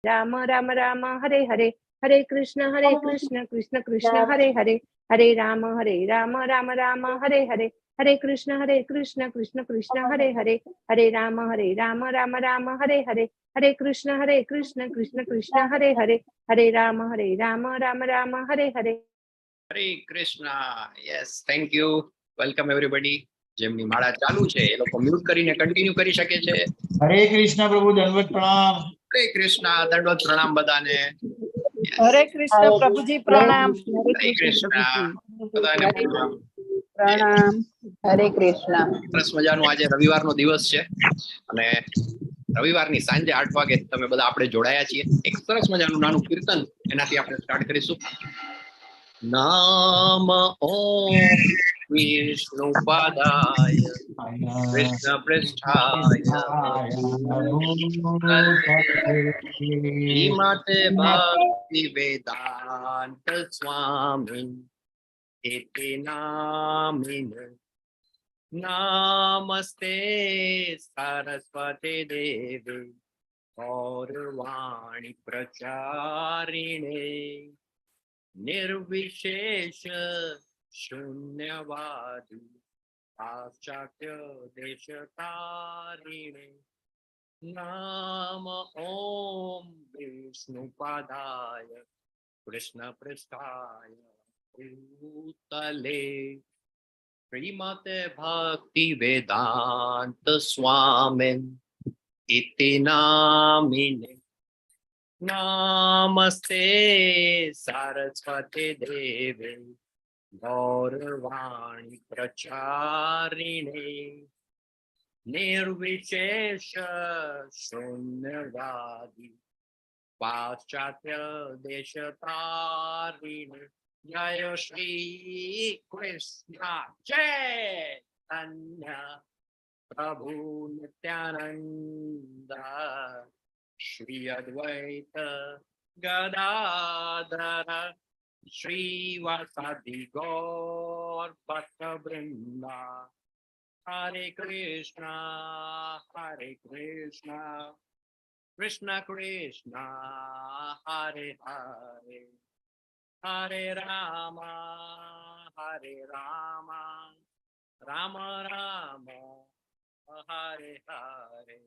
Ram Ram Ram Hare Hare, Hare Krishna Krishna Krishna Hare Hare, Hare Ram Ram Ram Hare Hare, Hare Krishna Krishna Krishna Hare Hare, Hare Ram Ram Ram Hare Hare, Hare Krishna Krishna Krishna Hare Hare, Hare Ram Ram Hare Hare. Hare Krishna. Yes, thank you. Welcome everybody. જેમની માળા ચાલુ છે એ લોકો mute કરીને continue કરી શકે છે. હરે કૃષ્ણ પ્રભુ, દંડવત પ્રણામ. હરે કૃષ્ણ, દંડવત પ્રણામ બધાને. હરે કૃષ્ણ પ્રભુજી, પ્રણામ. હરે કૃષ્ણ બધાને પ્રણામ. પ્રણામ. હરે કૃષ્ણ. સરસ મજાનું આજે રવિવારનો દિવસ છે અને રવિવારની સાંજે 8 વાગે તમે બધા આપણે જોડાયા છીએ. એક સરસ મજાનું નાનું કીર્તન એનાથી આપણે સ્ટાર્ટ કરીશું. નામ ઓમ વિષ્ણુપાદાય કૃષ્ણ પૃષ્ઠાય શ્રીમતે ભક્તિ વેદાંત સ્વામી ઇતિ નામિને નમસ્તે સરસ્વતી દેવી ગૌરવાણી પ્રચારિણે નિર્વિશેષ શૂન્યવાદી પાશ્ચાત્ય દેશતારિણે નામ ઓમ વિષ્ણુપાદાય કૃષ્ણ પૃષ્ઠાય ભૂતલે શ્રીમતે ભક્તિ વેદાંત સ્વામી ઇતિ નામિને નમસ્તે સરસ્વતી દેવી ગૌરવાણી પ્રચારિણે નિર્વિશેષ શૂન્યવાદી પાશ્ચાત્ય દેશતારિણે જય શ્રી કૃષ્ણ ચૈતન્ય પ્રભુ નિત્યાનંદ શ્રી અદ્વૈત ગદાધર શ્રીવાસાદિ ગૌર ભક્તવૃંદા હરે કૃષ્ણ કૃષ્ણ કૃષ્ણ હરે હરે, હરે રામ રામ રામ હરે હરે,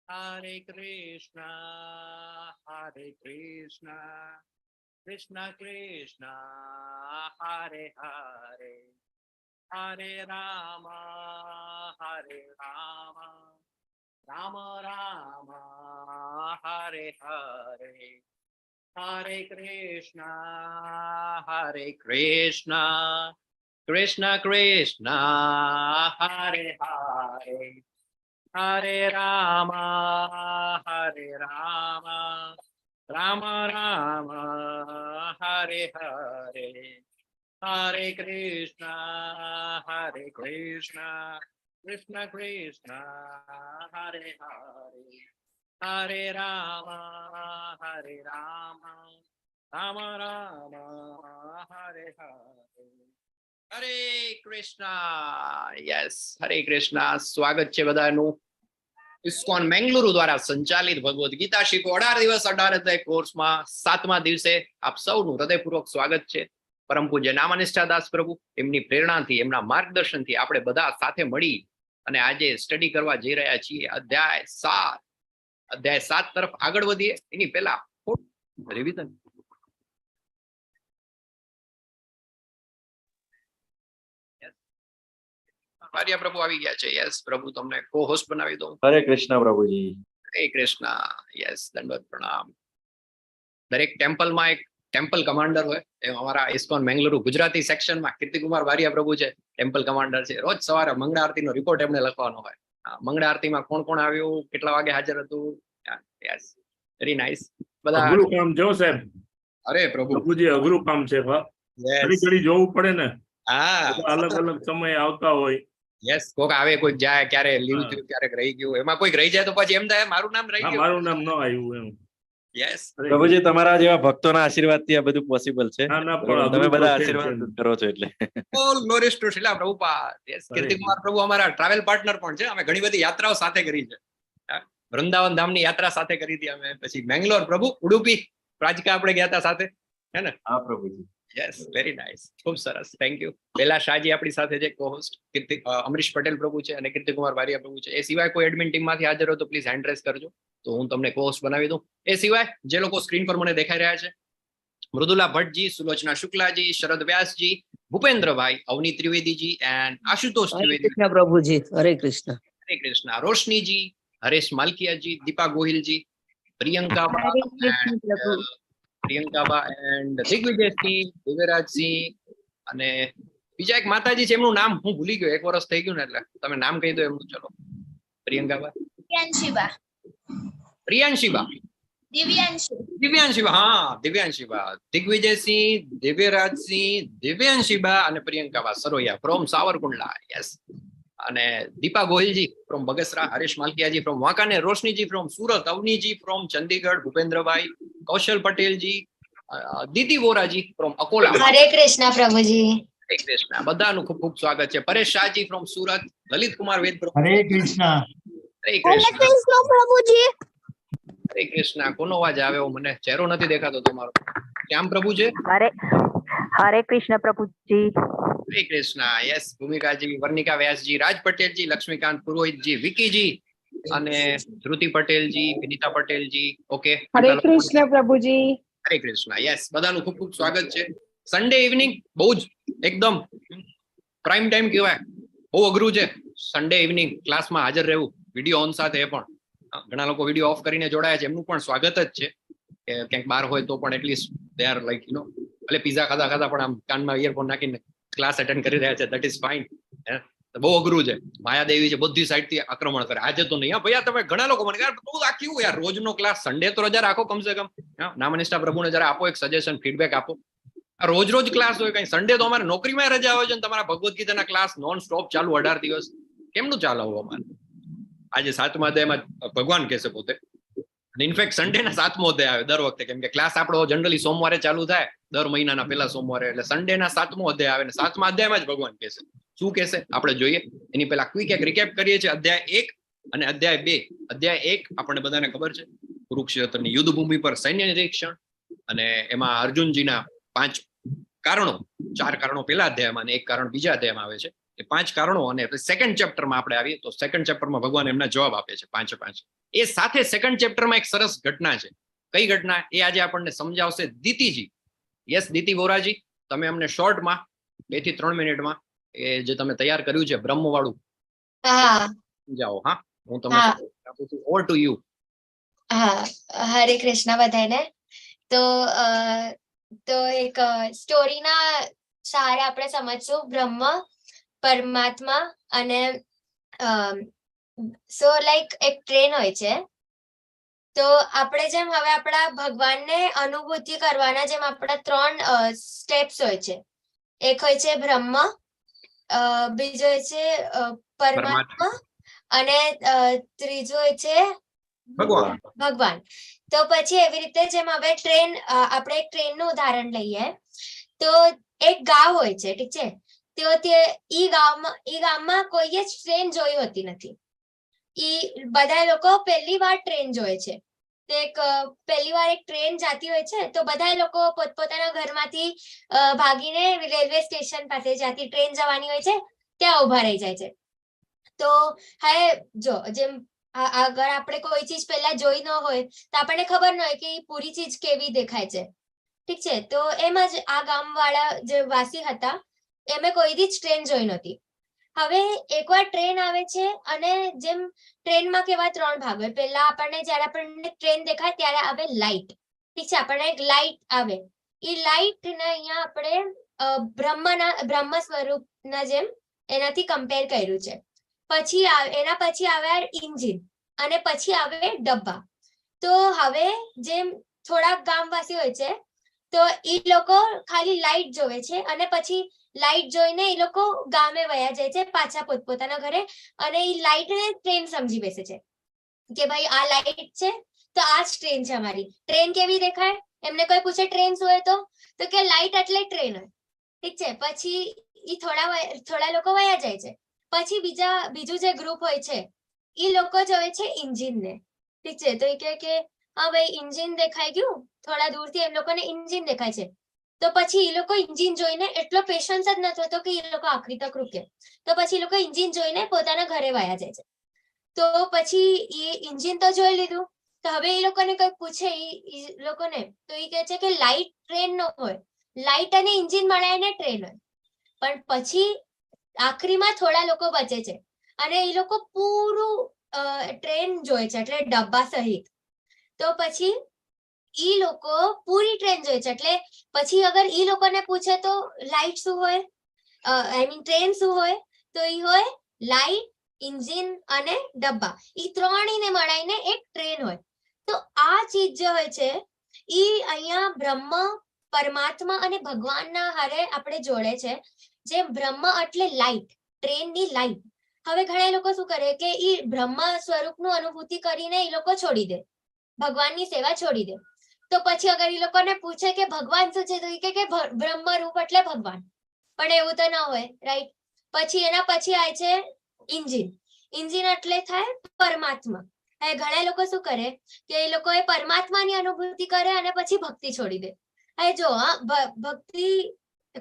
હરે કૃષ્ણ કૃષ્ણ કૃષ્ણ હરે હરે, હરે રામ રામ રામ હરે હરે, હરે કૃષ્ણ કૃષ્ણ કૃષ્ણ હરે હરે, હરે રામ રામ રામ હરે હરે, હરે કૃષ્ણ કૃષ્ણ કૃષ્ણ હરે હરે, હરે રામ રામ રામ હરે હરે, હરે કૃષ્ણ. યસ, હરે કૃષ્ણ. સ્વાગત છે બધાનું ઇસ્કોન મેંગલુરુ દ્વારા સંચાલિત ભગવદ ગીતા શીખો 18 દિવસ 18 અધ્યાય કોર્સમાં 7મા દિવસે આપ સૌનું હૃદયપૂર્વક સ્વાગત છે. પરમ પૂજ્ય નામનિષ્ઠા દાસ પ્રભુ એમની પ્રેરણાથી, એમના માર્ગદર્શનથી આપણે બધા સાથે મળી અને આજે સ્ટડી કરવા જઈ રહ્યા છીએ અધ્યાય 7 તરફ આગળ વધીએ એની પહેલા રિવિઝન. આર્ય પ્રભુ આવી ગયા છે. યસ પ્રભુ, તમને કો હોસ્ટ બનાવી દઉં. હરે કૃષ્ણ પ્રભુજી. હરે કૃષ્ણ. યસ, દંડવત પ્રણામ. દરેક ટેમ્પલમાં એક ટેમ્પલ કમાન્ડર હોય. એમ અમારા ઇસ્કોન મેંગલુરુ ગુજરાતી સેક્શનમાં કીર્તિકુમાર વારિયા પ્રભુ છે, ટેમ્પલ કમાન્ડર છે. રોજ સવારે મંગળા આરતીનો રિપોર્ટ એમને લખવાનો હોય. મંગળા આરતીમાં કોણ કોણ આવ્યું, કેટલા વાગે હાજર હતું. Yes, very nice. બધા અઘરું કામ જો સાહેબ. અરે પ્રભુ, પ્રભુજી અઘરું કામ છે. ઘડી ઘડી જોવું પડે ને. હા, અલગ અલગ સમય આવતા હોય. યસ, કોક આવે કોઈક જાય, ક્યારે લીવ થયું, ક્યારેક રહી ગયું. એમાં કોઈક રહી જાય તો પછી એમ થાય મારું નામ રહી ગયું, મારું નામ ન આવ્યું એમ. યસ પ્રભુજી, તમારા જેવા ભક્તોના આશીર્વાદથી આ બધું પોસિબલ છે. તમે બધા છે. આશીર્વાદ કરો છો એટલે all ગ્લોરીઝ two શ્રીલા Prabhupada. Yes, Kirtikumar પ્રભુ અમારા ટ્રાવેલ પાર્ટનર પણ છે. અમે ઘણી બધી યાત્રાઓ સાથે કરી છે. વૃંદાવન ધામની યાત્રા સાથે કરી હતી અમે, પછી મેંગ્લોર પ્રભુ, ઉડુપી પ્રાજકા આપણે ગયા હતા સાથે, હે ને? હા પ્રભુજી. યસ, વેરી નાઇસ, ખૂબ સરસ, થેન્ક યુ. બેલા શાહજી આપણી સાથે છે, કોહોસ્ટ. અમરીશ પટેલ પ્રભુ છે અને કીર્તિકુમાર વારિયા પ્રભુ છે. એ સિવાય કોઈ એડમિન ટીમ માંથી હાજર હોય તો પ્લીઝ હેન્ડ રેઝ કરજો, તો હું તમને કોહોસ્ટ બનાવી દઉં. એ સિવાય જે લોકો સ્ક્રીન પર મને દેખાઈ રહ્યા છે, મૃદુલા ભટ્ટજી, સુલોચના શુક્લાજી, શરદ વ્યાસજી, ભૂપેન્દ્રભાઈ, અવની ત્રિવેદીજી એન્ડ આશુતોષ ત્રિવેદી. કૃષ્ણ પ્રભુજી, હરે કૃષ્ણ. હરે કૃષ્ણ. રોશનીજી, હરેશ માલકિયાજી, દીપા ગોહિલજી, પ્રિયંકાબા એન્ડ દિગ્વિજયસિંહ, દિવ્યરાજસિંહ અને બીજા એક માતાજી છે, એમનું નામ હું ભૂલી ગયો, 1 વર્ષ થઈ ગયું ને, એટલે તમે નામ કહી દો એમનું. ચલો, પ્રિયંકાબા, પ્રિયાંશીબા, દિવ્યાંશીબા, હા દિવ્યાંશીબા, દિગ્વિજયસિંહ, દિવ્યરાજસિંહ, દિવ્યાંશીબા અને પ્રિયંકાબા સરોયા ફ્રોમ સાવરકુંડલા. યસ. અને Deepa Gohilji from Bagasara, Haresh Malkiyaji from Wankaner, Roshniji from Surat, Avniji from Chandigarh, Bhupendrabhai, Kaushal Patelji, દીદી વોરાજી ફ્રોમ અકોલા. હરે કૃષ્ણ પ્રભુજી. હરે કૃષ્ણ. બધાનું ખૂબ ખૂબ સ્વાગત છે. પરેશ શાહજી ફ્રોમ સુરત, લલિત કુમાર વેદ પ્રભુ. હરે કૃષ્ણ. હરે કૃષ્ણ પ્રભુજી. હરે કૃષ્ણ. કોનો અવાજ આવે? મને ચહેરો નથી દેખાતો તમારો. શ્યામ પ્રભુ છે. હરે કૃષ્ણ પ્રભુજી. હરે કૃષ્ણ. યસ. ભૂમિકાજી, વર્ણિકા વ્યાસજી, રાજ પટેલજી, લક્ષ્મીકાંત પુરોહિતજી, વિકીજી અને ધ્રુતિ પટેલજી, વિનીતા પટેલજી. ઓકે, હરે કૃષ્ણ પ્રભુજી. હરે કૃષ્ણ. યસ, બધાનું ખૂબ ખૂબ સ્વાગત છે. સન્ડે ઇવનિંગ બહુ જ એકદમ પ્રાઇમ ટાઈમ કહેવાય. બહુ અઘરું છે સન્ડે ઇવનિંગ ક્લાસમાં હાજર રહેવું, વિડીયો ઓન સાથે. એ પણ ઘણા લોકો વિડીયો ઓફ કરીને જોડાયા છે, એમનું પણ સ્વાગત જ છે. કે ક્યાંક બહાર હોય તો પણ at least they are like you know, એટલે પીઝા ખાતા ખાતા પણ આમ કાનમાં ઇયરફોન નાખીને ક્લાસ અટેન્ડ કરી રહ્યા છે. That is fine. બહુ અઘરું છે. માયાદેવી છે, બધી સાઈડ થી આક્રમણ કરે. આજે તો નહીં ભૈયા, તમે ઘણા લોકો મને બહુ આખ્યું યાર, રોજનો ક્લાસ, સન્ડે તો રજા રાખો કમસે કમ. નામનિષ્ઠા પ્રભુને જરા આપો એક સજેશન, ફીડબેક આપો. રોજ રોજ ક્લાસ હોય, કઈ સન્ડે તો અમારે નોકરીમાં રજા હોય છે ને તમારા ભગવદ્ ગીતાના ક્લાસ નોન સ્ટોપ ચાલુ 18 દિવસ. કેમનું ચાલવું અમારે? આજે 7મા અધ્યાયમાં ભગવાન કહેશે પોતે, ઇનફેક્ટ સન્ડે ના 7મો અધ્યાય આવે દર વખતે, કેમ કે ક્લાસ આપણો જનરલી સોમવારે ચાલુ થાય, દર મહિનાના પહેલા સોમવારે. એટલે સન્ડે ના 7મો અધ્યાય આવે, ને 7મા અધ્યાયમાં જ ભગવાન કહેશે. શું કહેશે આપણે જોઈએ. એની પહેલા ક્વિક એક રિકેપ કરીએ છીએ. અધ્યાય 1 અને અધ્યાય 2. અધ્યાય 1 આપણને બધાને ખબર છે, કુરુક્ષેત્રની યુદ્ધ ભૂમિ પર સૈન્ય નિરીક્ષણ, અને એમાં અર્જુનજીના 5 કારણો, 4 કારણો પહેલા અધ્યાયમાં અને 1 કારણ બીજા અધ્યાયમાં આવે છે. એ 5 કારણો. અને સેકન્ડ ચેપ્ટરમાં આપણે આવીએ તો સેકન્ડ ચેપ્ટરમાં ભગવાન એમના જવાબ આપે છે 5-5. એ સાથે સેકન્ડ ચેપ્ટરમાં એક સરસ ઘટના છે. કઈ ઘટના? એ આજે આપણને સમજાવશે દીતીજી. યસ, દીતી વોરાજી, તમે અમને શોર્ટમાં 2 થી 3 મિનિટમાં એ જે તમે તૈયાર કર્યું છે બ્રહ્મ વાળું સમજાવો. હા, હું તમને આપું છું. Over to you. હા, હરે કૃષ્ણ બધાને. તો એક સ્ટોરીના સહારે આપણે સમજશું બ્રહ્મ, પરમાત્મા અને સો લાઈક એક ટ્રેન હોય છે. તો આપણે જેમ હવે આપણા ભગવાનને અનુભૂતિ કરવાના જેમ આપણા 3 સ્ટેપ્સ હોય છે. એક હોય છે બ્રહ્મ, બીજો હોય છે પરમાત્મા અને ત્રીજો હોય છે ભગવાન. તો પછી એવી રીતે જેમ હવે ટ્રેન, આપણે એક ટ્રેનનું ઉદાહરણ લઈએ તો એક ગામ હોય છે, ઠીક છે. તો ઈ ગામમાં કોઈએ જ ટ્રેન જોઈ હોતી નથી. ઈ બધા લોકો પહેલી વાર ટ્રેન જોવે છે. પહેલી વાર એક ટ્રેન જાતી હોય છે તો બધા લોકો પોતપોતાના ઘરમાંથી ભાગીને રેલવે સ્ટેશન પાસે જ્યાંથી ટ્રેન જવાની હોય છે ત્યાં ઉભા રહી જાય છે. તો હવે જો જેમ અગર આપણે કોઈ ચીજ પહેલા જોઈ ન હોય તો આપણને ખબર ન હોય કે પૂરી ચીજ કેવી દેખાય છે, ઠીક છે. તો એમ જ આ ગામવાળા જે વાસી હતા એમે કોઈ દી જ ટ્રેન જોઈ નહોતી. હવે એકવાર ટ્રેન આવે છે અને જેમ ટ્રેનમાં કેવા 3 ભાગ હોય. પહેલા આપણને જયારે આપણને ટ્રેન દેખાય ત્યારે આવે લાઇટ, ઠીક છે. આપણને એક લાઇટ આવે. એ લાઇટ ને અહીંયા આપણે બ્રહ્મ સ્વરૂપના જેમ એનાથી કમ્પેર કર્યું છે. પછી એના પછી આવે ઇન્જિન અને પછી આવે ડબ્બા. તો હવે જેમ થોડાક ગામવાસી હોય છે તો એ લોકો ખાલી લાઇટ જોવે છે અને પછી લાઇટ જોઈને એ લોકો ગામે વયા જાય છે પાછા પોતપોતાના ઘરે, અને એ લાઇટને ટ્રેન સમજી બેસે છે કે ભાઈ આ લાઇટ છે તો આ જ ટ્રેન છે અમારી. ટ્રેન કેવી દેખાય? એમને કોઈ પૂછે ટ્રેન શું હોય તો કે લાઇટ એટલે ટ્રેન હોય, ઠીક છે. પછી એ થોડા લોકો વયા જાય છે. પછી બીજું જે ગ્રુપ હોય છે એ લોકો જોવે છે ઇન્જિનને ઠીક છે, તો એ કહે કે હા ભાઈ ઇન્જિન દેખાઈ ગયું, થોડા દૂરથી એમ લોકોને ઇન્જિન દેખાય છે. તો પછી એ લોકો ઇન્જિન જોઈને એટલો પેશન્સ જ નથી હોતો કે એ લોકો આખરી તક રૂકે. તો પછી એ લોકો ઇન્જિન જોઈને પોતાના ઘરે વયા જાય છે. તો પછી એ ઇન્જિન તો જોઈ લીધું, તો હવે એ લોકોને કંઈક પૂછે એ લોકોને, તો એ કહે છે કે લાઇટ ટ્રેન નો હોય, લાઇટ અને ઇન્જિન મળાઈને ટ્રેન હોય. પણ પછી આખરીમાં થોડા લોકો બચે છે અને એ લોકો પૂરું ટ્રેન જોઈ છે, એટલે ડબ્બા સહિત. તો પછી ઈ લોકો પૂરી ટ્રેન જોઈ છે, એટલે પછી અગર ઈ લોકોને પૂછે તો લાઇટ શું હોય, આઈ મીન ટ્રેન શું હોય, તો ઈ હોય લાઇટ, ઇન્જિન અને ડબ્બા. ઈ ત્રણેયને મળાઈને એક ટ્રેન હોય. તો આ ચીજ જે હોય છે ઈ અહીંયા બ્રહ્મ, પરમાત્મા અને ભગવાનના હારે આપણે જોડે છે. જે બ્રહ્મ એટલે લાઇટ, ટ્રેનની લાઇટ. હવે ઘણા લોકો શું કરે કે ઈ બ્રહ્મ સ્વરૂપનું અનુભૂતિ કરીને એ લોકો છોડી દે, ભગવાનની સેવા છોડી દે. તો પછી અગર એ લોકોને પૂછે કે ભગવાન શું છે, તો એ કે બ્રહ્મ રૂપ એટલે ભગવાન. પણ એવું તો ના હોય, રાઈટ? પછી એના પછી આવે છે ઇન્જિન. ઇન્જિન એટલે થાય પરમાત્મા. હવે ઘણા લોકો શું કરે કે એ લોકો એ પરમાત્માની અનુભૂતિ કરે અને પછી ભક્તિ છોડી દે. હવે જો ભક્તિ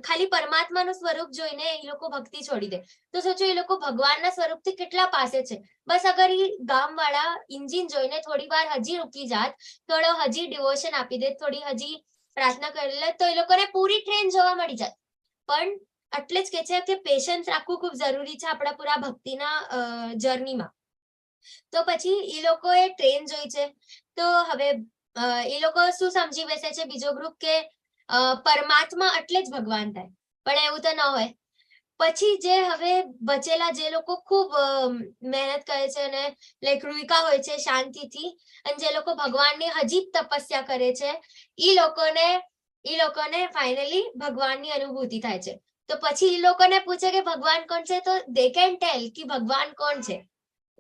ખાલી પરમાત્માનું સ્વરૂપ જોઈને એ લોકો ભક્તિ છોડી દે, તો સોચો એ લોકો ભગવાનના સ્વરૂપથી કેટલા પાસે છે. બસ અગર એ ગામવાળા ઇન્જિન જોઈને થોડી વાર હજી રૂકી જાત, થોડો હજી ડિવોશન આપી દે, થોડી હજી પ્રાર્થના કરી લે, તો એ લોકોને પૂરી ટ્રેન જોવા મળી જાય. પણ એટલે જ કે છે કે પેશન્સ રાખવું ખૂબ જરૂરી છે આપણા પૂરા ભક્તિના જર્નીમાં. તો પછી એ લોકોએ ટ્રેન જોઈ છે. તો હવે એ લોકો શું સમજી બેસે છે બીજો ગ્રુપ કે પરમાત્મા એટલે જ ભગવાન થાય, પણ એવું તો ન હોય. પછી જે હવે બચેલા જે લોકો ખૂબ મહેનત કરે છે અને લાઈક રૂકા હોય છે શાંતિથી, અને જે લોકો ભગવાનની હજી તપસ્યા કરે છે, ઈ લોકોને ફાઇનલી ભગવાનની અનુભૂતિ થાય છે. તો પછી ઈ લોકોને પૂછે કે ભગવાન કોણ છે, તો દે કેન ટેલ કે ભગવાન કોણ છે.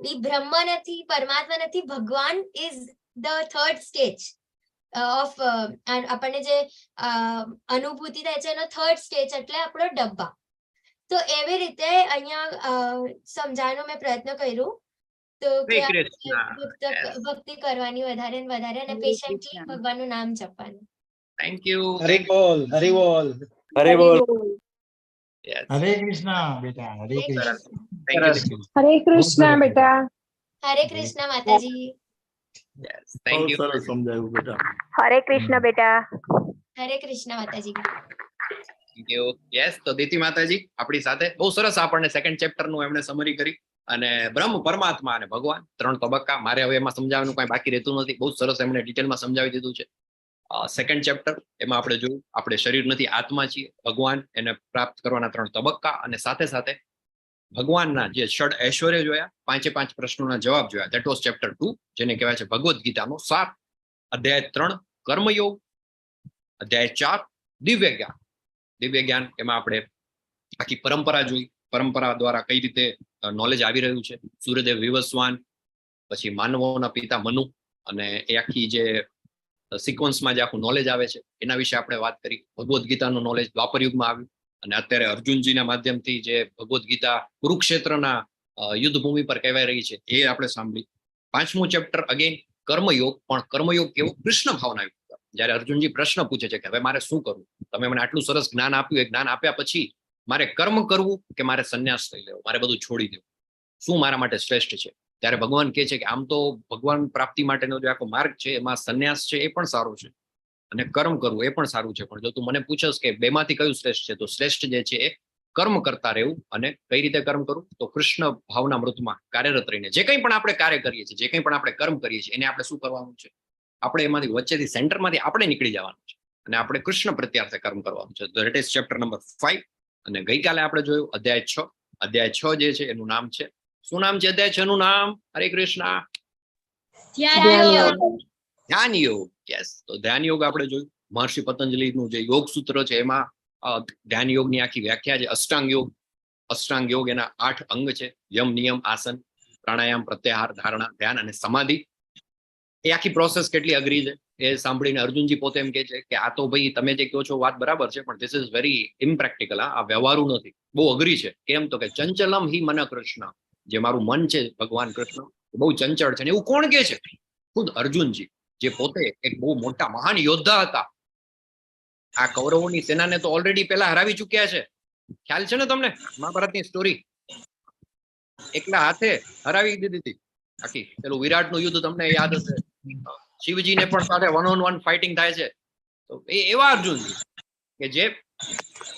ઈ બ્રહ્મ નથી, પરમાત્મા નથી, ભગવાન is the third stage of આપણને જે અનુભૂતિ થાય છે એનો થર્ડ સ્ટેજ એટલે આપણો ડબ્બા. તો એવી રીતે અહીંયા સમજાવવાનો મેં પ્રયત્ન કર્યું. તો કે ભક્તિ કરવાની વધારે ને વધારે અને પેશન્ટલી ભગવાનનું નામ જપવાનું. Thank you. હરિ બોલ, હરિ બોલ, હરે બોલ. હરે કૃષ્ણ બેટા, હરે કૃષ્ણ. હરે કૃષ્ણ બેટા. હરે કૃષ્ણ માતાજી. થેન્ક બહુ યુ. સરસ સમજાયું બેટા. હરે કૃષ્ણ બેટા. હરે કૃષ્ણ માતાજી. Thank you. યસ, તો દીતિ માતાજી આપણી સાથે બહુ સરસ આપણને સેકન્ડ ચેપ્ટર નું એમણે સમરી કરી. અને બ્રહ્મ, પરમાત્મા અને ભગવાન 3 તબક્કા. મારે હવે એમાં સમજાવવાનું કઈ બાકી રહેતું નથી. બહુ સરસ એમણે ડિટેલમાં સમજાવી દીધું છે. સેકન્ડ ચેપ્ટર એમાં આપણે જોયું આપણે શરીર નથી, આત્મા છીએ. ભગવાન એને પ્રાપ્ત કરવાના 3 તબક્કા, અને સાથે સાથે ભગવાનના જે ષડ ઐશ્વર્ય જોયા, 5 પ્રશ્નોના જવાબ જોયા. ધેટ વોઝ ચેપ્ટર 2, જેને કહેવાય છે ભગવદ્ ગીતાનો સાર. અધ્યાય 3 કર્મયોગ, અધ્યાય 4 દિવ્ય જ્ઞાન. દિવ્ય જ્ઞાન એમાં આપણે આખી પરંપરા જોઈ, પરંપરા દ્વારા કઈ રીતે નોલેજ આવી રહ્યું છે. સૂર્યદેવ વિવસ્વાન, પછી માનવોના પિતા મનુ, અને એ આખી જે સિક્વન્સમાં જે આખું નોલેજ આવે છે એના વિશે આપણે વાત કરી. ભગવદ્ ગીતાનું નોલેજ દ્વાપર યુગમાં આવ્યું, અને અત્યારે અર્જુનજીના માધ્યમથી જે ભગવદ્ ગીતા કુરુક્ષેત્રના યુદ્ધ ભૂમિ પર કહેવાય રહી છે એ આપણે સાંભળી. 5મું ચેપ્ટર અગેન કર્મયોગ, પણ કર્મયોગ કેવો? કૃષ્ણ ભાવના યુક્ત. જયારે અર્જુનજી પ્રશ્ન પૂછે છે કે હવે મારે શું કરવું, તમે મને આટલું સરસ જ્ઞાન આપ્યું, એ જ્ઞાન આપ્યા પછી મારે કર્મ કરવું કે મારે સંન્યાસ લઈ લેવો, મારે બધું છોડી દેવું, શું મારા માટે શ્રેષ્ઠ છે? ત્યારે ભગવાન કહે છે કે આમ તો ભગવાન પ્રાપ્તિ માટેનો જે આખો માર્ગ છે એમાં સંન્યાસ છે એ પણ સારો છે, અને કર્મ કરવું એ પણ સારું છે. પણ જો તું મને પૂછસ કે બેમાંથી કયું શ્રેષ્ઠ છે, તો શ્રેષ્ઠ જે છે એ કર્મ કરતા રહેવું. અને કઈ રીતે કર્મ કરવું? તો કૃષ્ણ ભાવના મૃતમાં કાર્યરત રહીને જે કંઈ પણ આપણે કાર્ય કરીએ છીએ, જે કંઈ પણ આપણે કર્મ કરીએ છીએ, એને આપણે શું કરવાનું છે? આપણે એમાંથી વચ્ચેથી સેન્ટરમાંથી આપણે નીકળી જવાનું છે, અને આપણે કૃષ્ણ પ્રત્યાર્થે કર્મ કરવાનું છે. તો ઇટ ઇઝ ચેપ્ટર નંબર 5. અને ગઈકાલે આપણે જોયું અધ્યાય 6. અધ્યાય 6 જે છે એનું નામ છે, શું નામ છે અધ્યાય 6 નું નામ? હરે કૃષ્ણ. ધ્યાન યોગ. યસ, તો ધ્યાન યોગ આપણે જોયું. મહર્ષિ પતંજલિનું જે યોગ સૂત્ર છે એમાં ધ્યાન યોગની આખી વ્યાખ્યા છે. અષ્ટાંગ યોગ. અષ્ટાંગ યોગ એના 8 અંગ છે: યમ, નિયમ, આસન, પ્રાણાયામ, પ્રત્યાહાર, ધારણા, ધ્યાન અને સમાધિ. એ આખી પ્રોસેસ કેટલી અઘરી છે એ સાંભળીને અર્જુનજી પોતે એમ કે છે કે આ તો ભાઈ તમે જે કહો છો વાત બરાબર છે, પણ ધીસ ઇઝ વેરી ઇમ્પ્રેક્ટિકલ. આ વ્યવહારુ નથી, બહુ અઘરી છે. કેમ? તો કે ચંચલમ હિ મન કૃષ્ણ, જે મારું મન છે ભગવાન કૃષ્ણ બહુ ચંચળ છે. ને એવું કોણ કે છે? ખુદ અર્જુનજી, જે પોતે એક બહુ મોટા મહાન યોદ્ધા હતા. આ કૌરવોની સેનાને તો ઓલરેડી પેલા હરાવી ચુક્યા છે. ખ્યાલ છે ને તમને મહાભારતની સ્ટોરી? એકલા હાથે હરાવી દીધી હતી આખી. પેલું વિરાટનું યુદ્ધ તમને યાદ હશે. શિવજીને પણ સાથે 1-on-1 ફાઇટિંગ થાય છે. તો એ એવા અર્જુનજી કે જે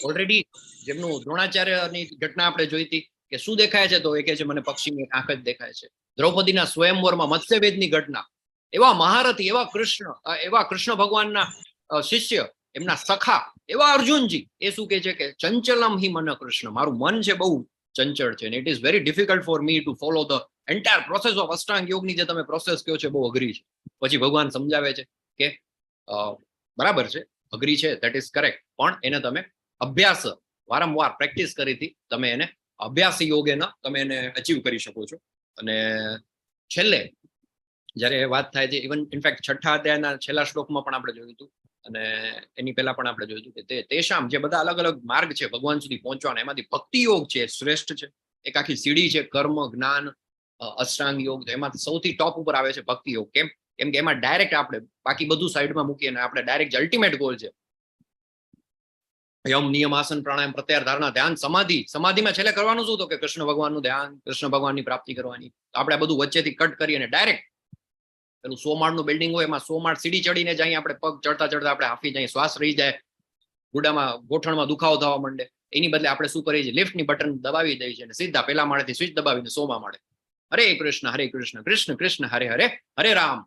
ઓલરેડી, જેમનું દ્રોણાચાર્યની ઘટના આપણે જોઈ હતી કે શું દેખાય છે, તો એ કહે છે મને પક્ષીની આંખ જ દેખાય છે. દ્રૌપદીના સ્વયંવરમાં મત્સ્યવેદની ઘટના. એવા મહારથી, એવા કૃષ્ણ ભગવાનના શિષ્ય, એમના સખા એવા અર્જુનજી એ શું કહે છે કે ચંચલમ હિ મન કૃષ્ણ, મારું મન છે બહુ ચંચળ છે, it is very difficult for me to follow the entire process of Ashtanga યોગની જે તમે પ્રોસેસ કહો છો બહુ અઘરી છે. પછી ભગવાન સમજાવે છે કે બરાબર છે, અઘરી છે, ધેટ ઇઝ કરેક્ટ, પણ એને તમે અભ્યાસ, વારંવાર પ્રેક્ટિસ કરીથી તમે એને અભ્યાસ યોગેના તમે એને અચીવ કરી શકો છો. અને છેલ્લે જયારે વાત થાય છે, ઇવન ઇનફેક્ટ 6ઠા અધ્યાયના છેલ્લા શ્લોકમાં પણ આપણે જોયું હતું, અને એની પહેલા પણ આપણે જોયું હતું કે તેશામ, જે બધા અલગ અલગ માર્ગ છે ભગવાન સુધી પહોંચવાના, એમાંથી ભક્તિ યોગ છે શ્રેષ્ઠ છે. એક આખી સીડી છે, કર્મ, જ્ઞાન, અષ્ટાંગ યોગ, એમાંથી સૌથી ટોપ ઉપર આવે છે ભક્તિ યોગ. કેમ કે એમાં ડાયરેક્ટ આપણે બાકી બધું સાઈડમાં મૂકીએ અને આપણે ડાયરેક્ટ અલ્ટિમેટ ગોલ છે યમ, નિયમ, આસન, પ્રાણાયામ, પ્રત્યાહાર, ધારણા, ધ્યાન, સમાધિ. સમાધિમાં છેલ્લે કરવાનું શું? તો કે કૃષ્ણ ભગવાનનું ધ્યાન, કૃષ્ણ ભગવાનની પ્રાપ્તિ કરવાની. તો આપણે બધું વચ્ચેથી કટ કરી અને ડાયરેક્ટ પેલું 100 માળનું બિલ્ડિંગ હોય, એમાં 100 માળ સીડી ચડીને જાય, આપણે પગ ચડતા ચડતા આપણે હાફી જાય, શ્વાસ રહી જાય, ગુડામાં ગોઠણમાં દુખાવો થવા માંડે. એની બદલે આપણે શું કરીએ છીએ? લિફ્ટની બટન દબાવી દઈએ છીએ અને સીધા પેલા માળેથી સ્વિચ દબાવીને 100મા માળે હરે કૃષ્ણ કૃષ્ણ કૃષ્ણ હરે હરે, હરે રામ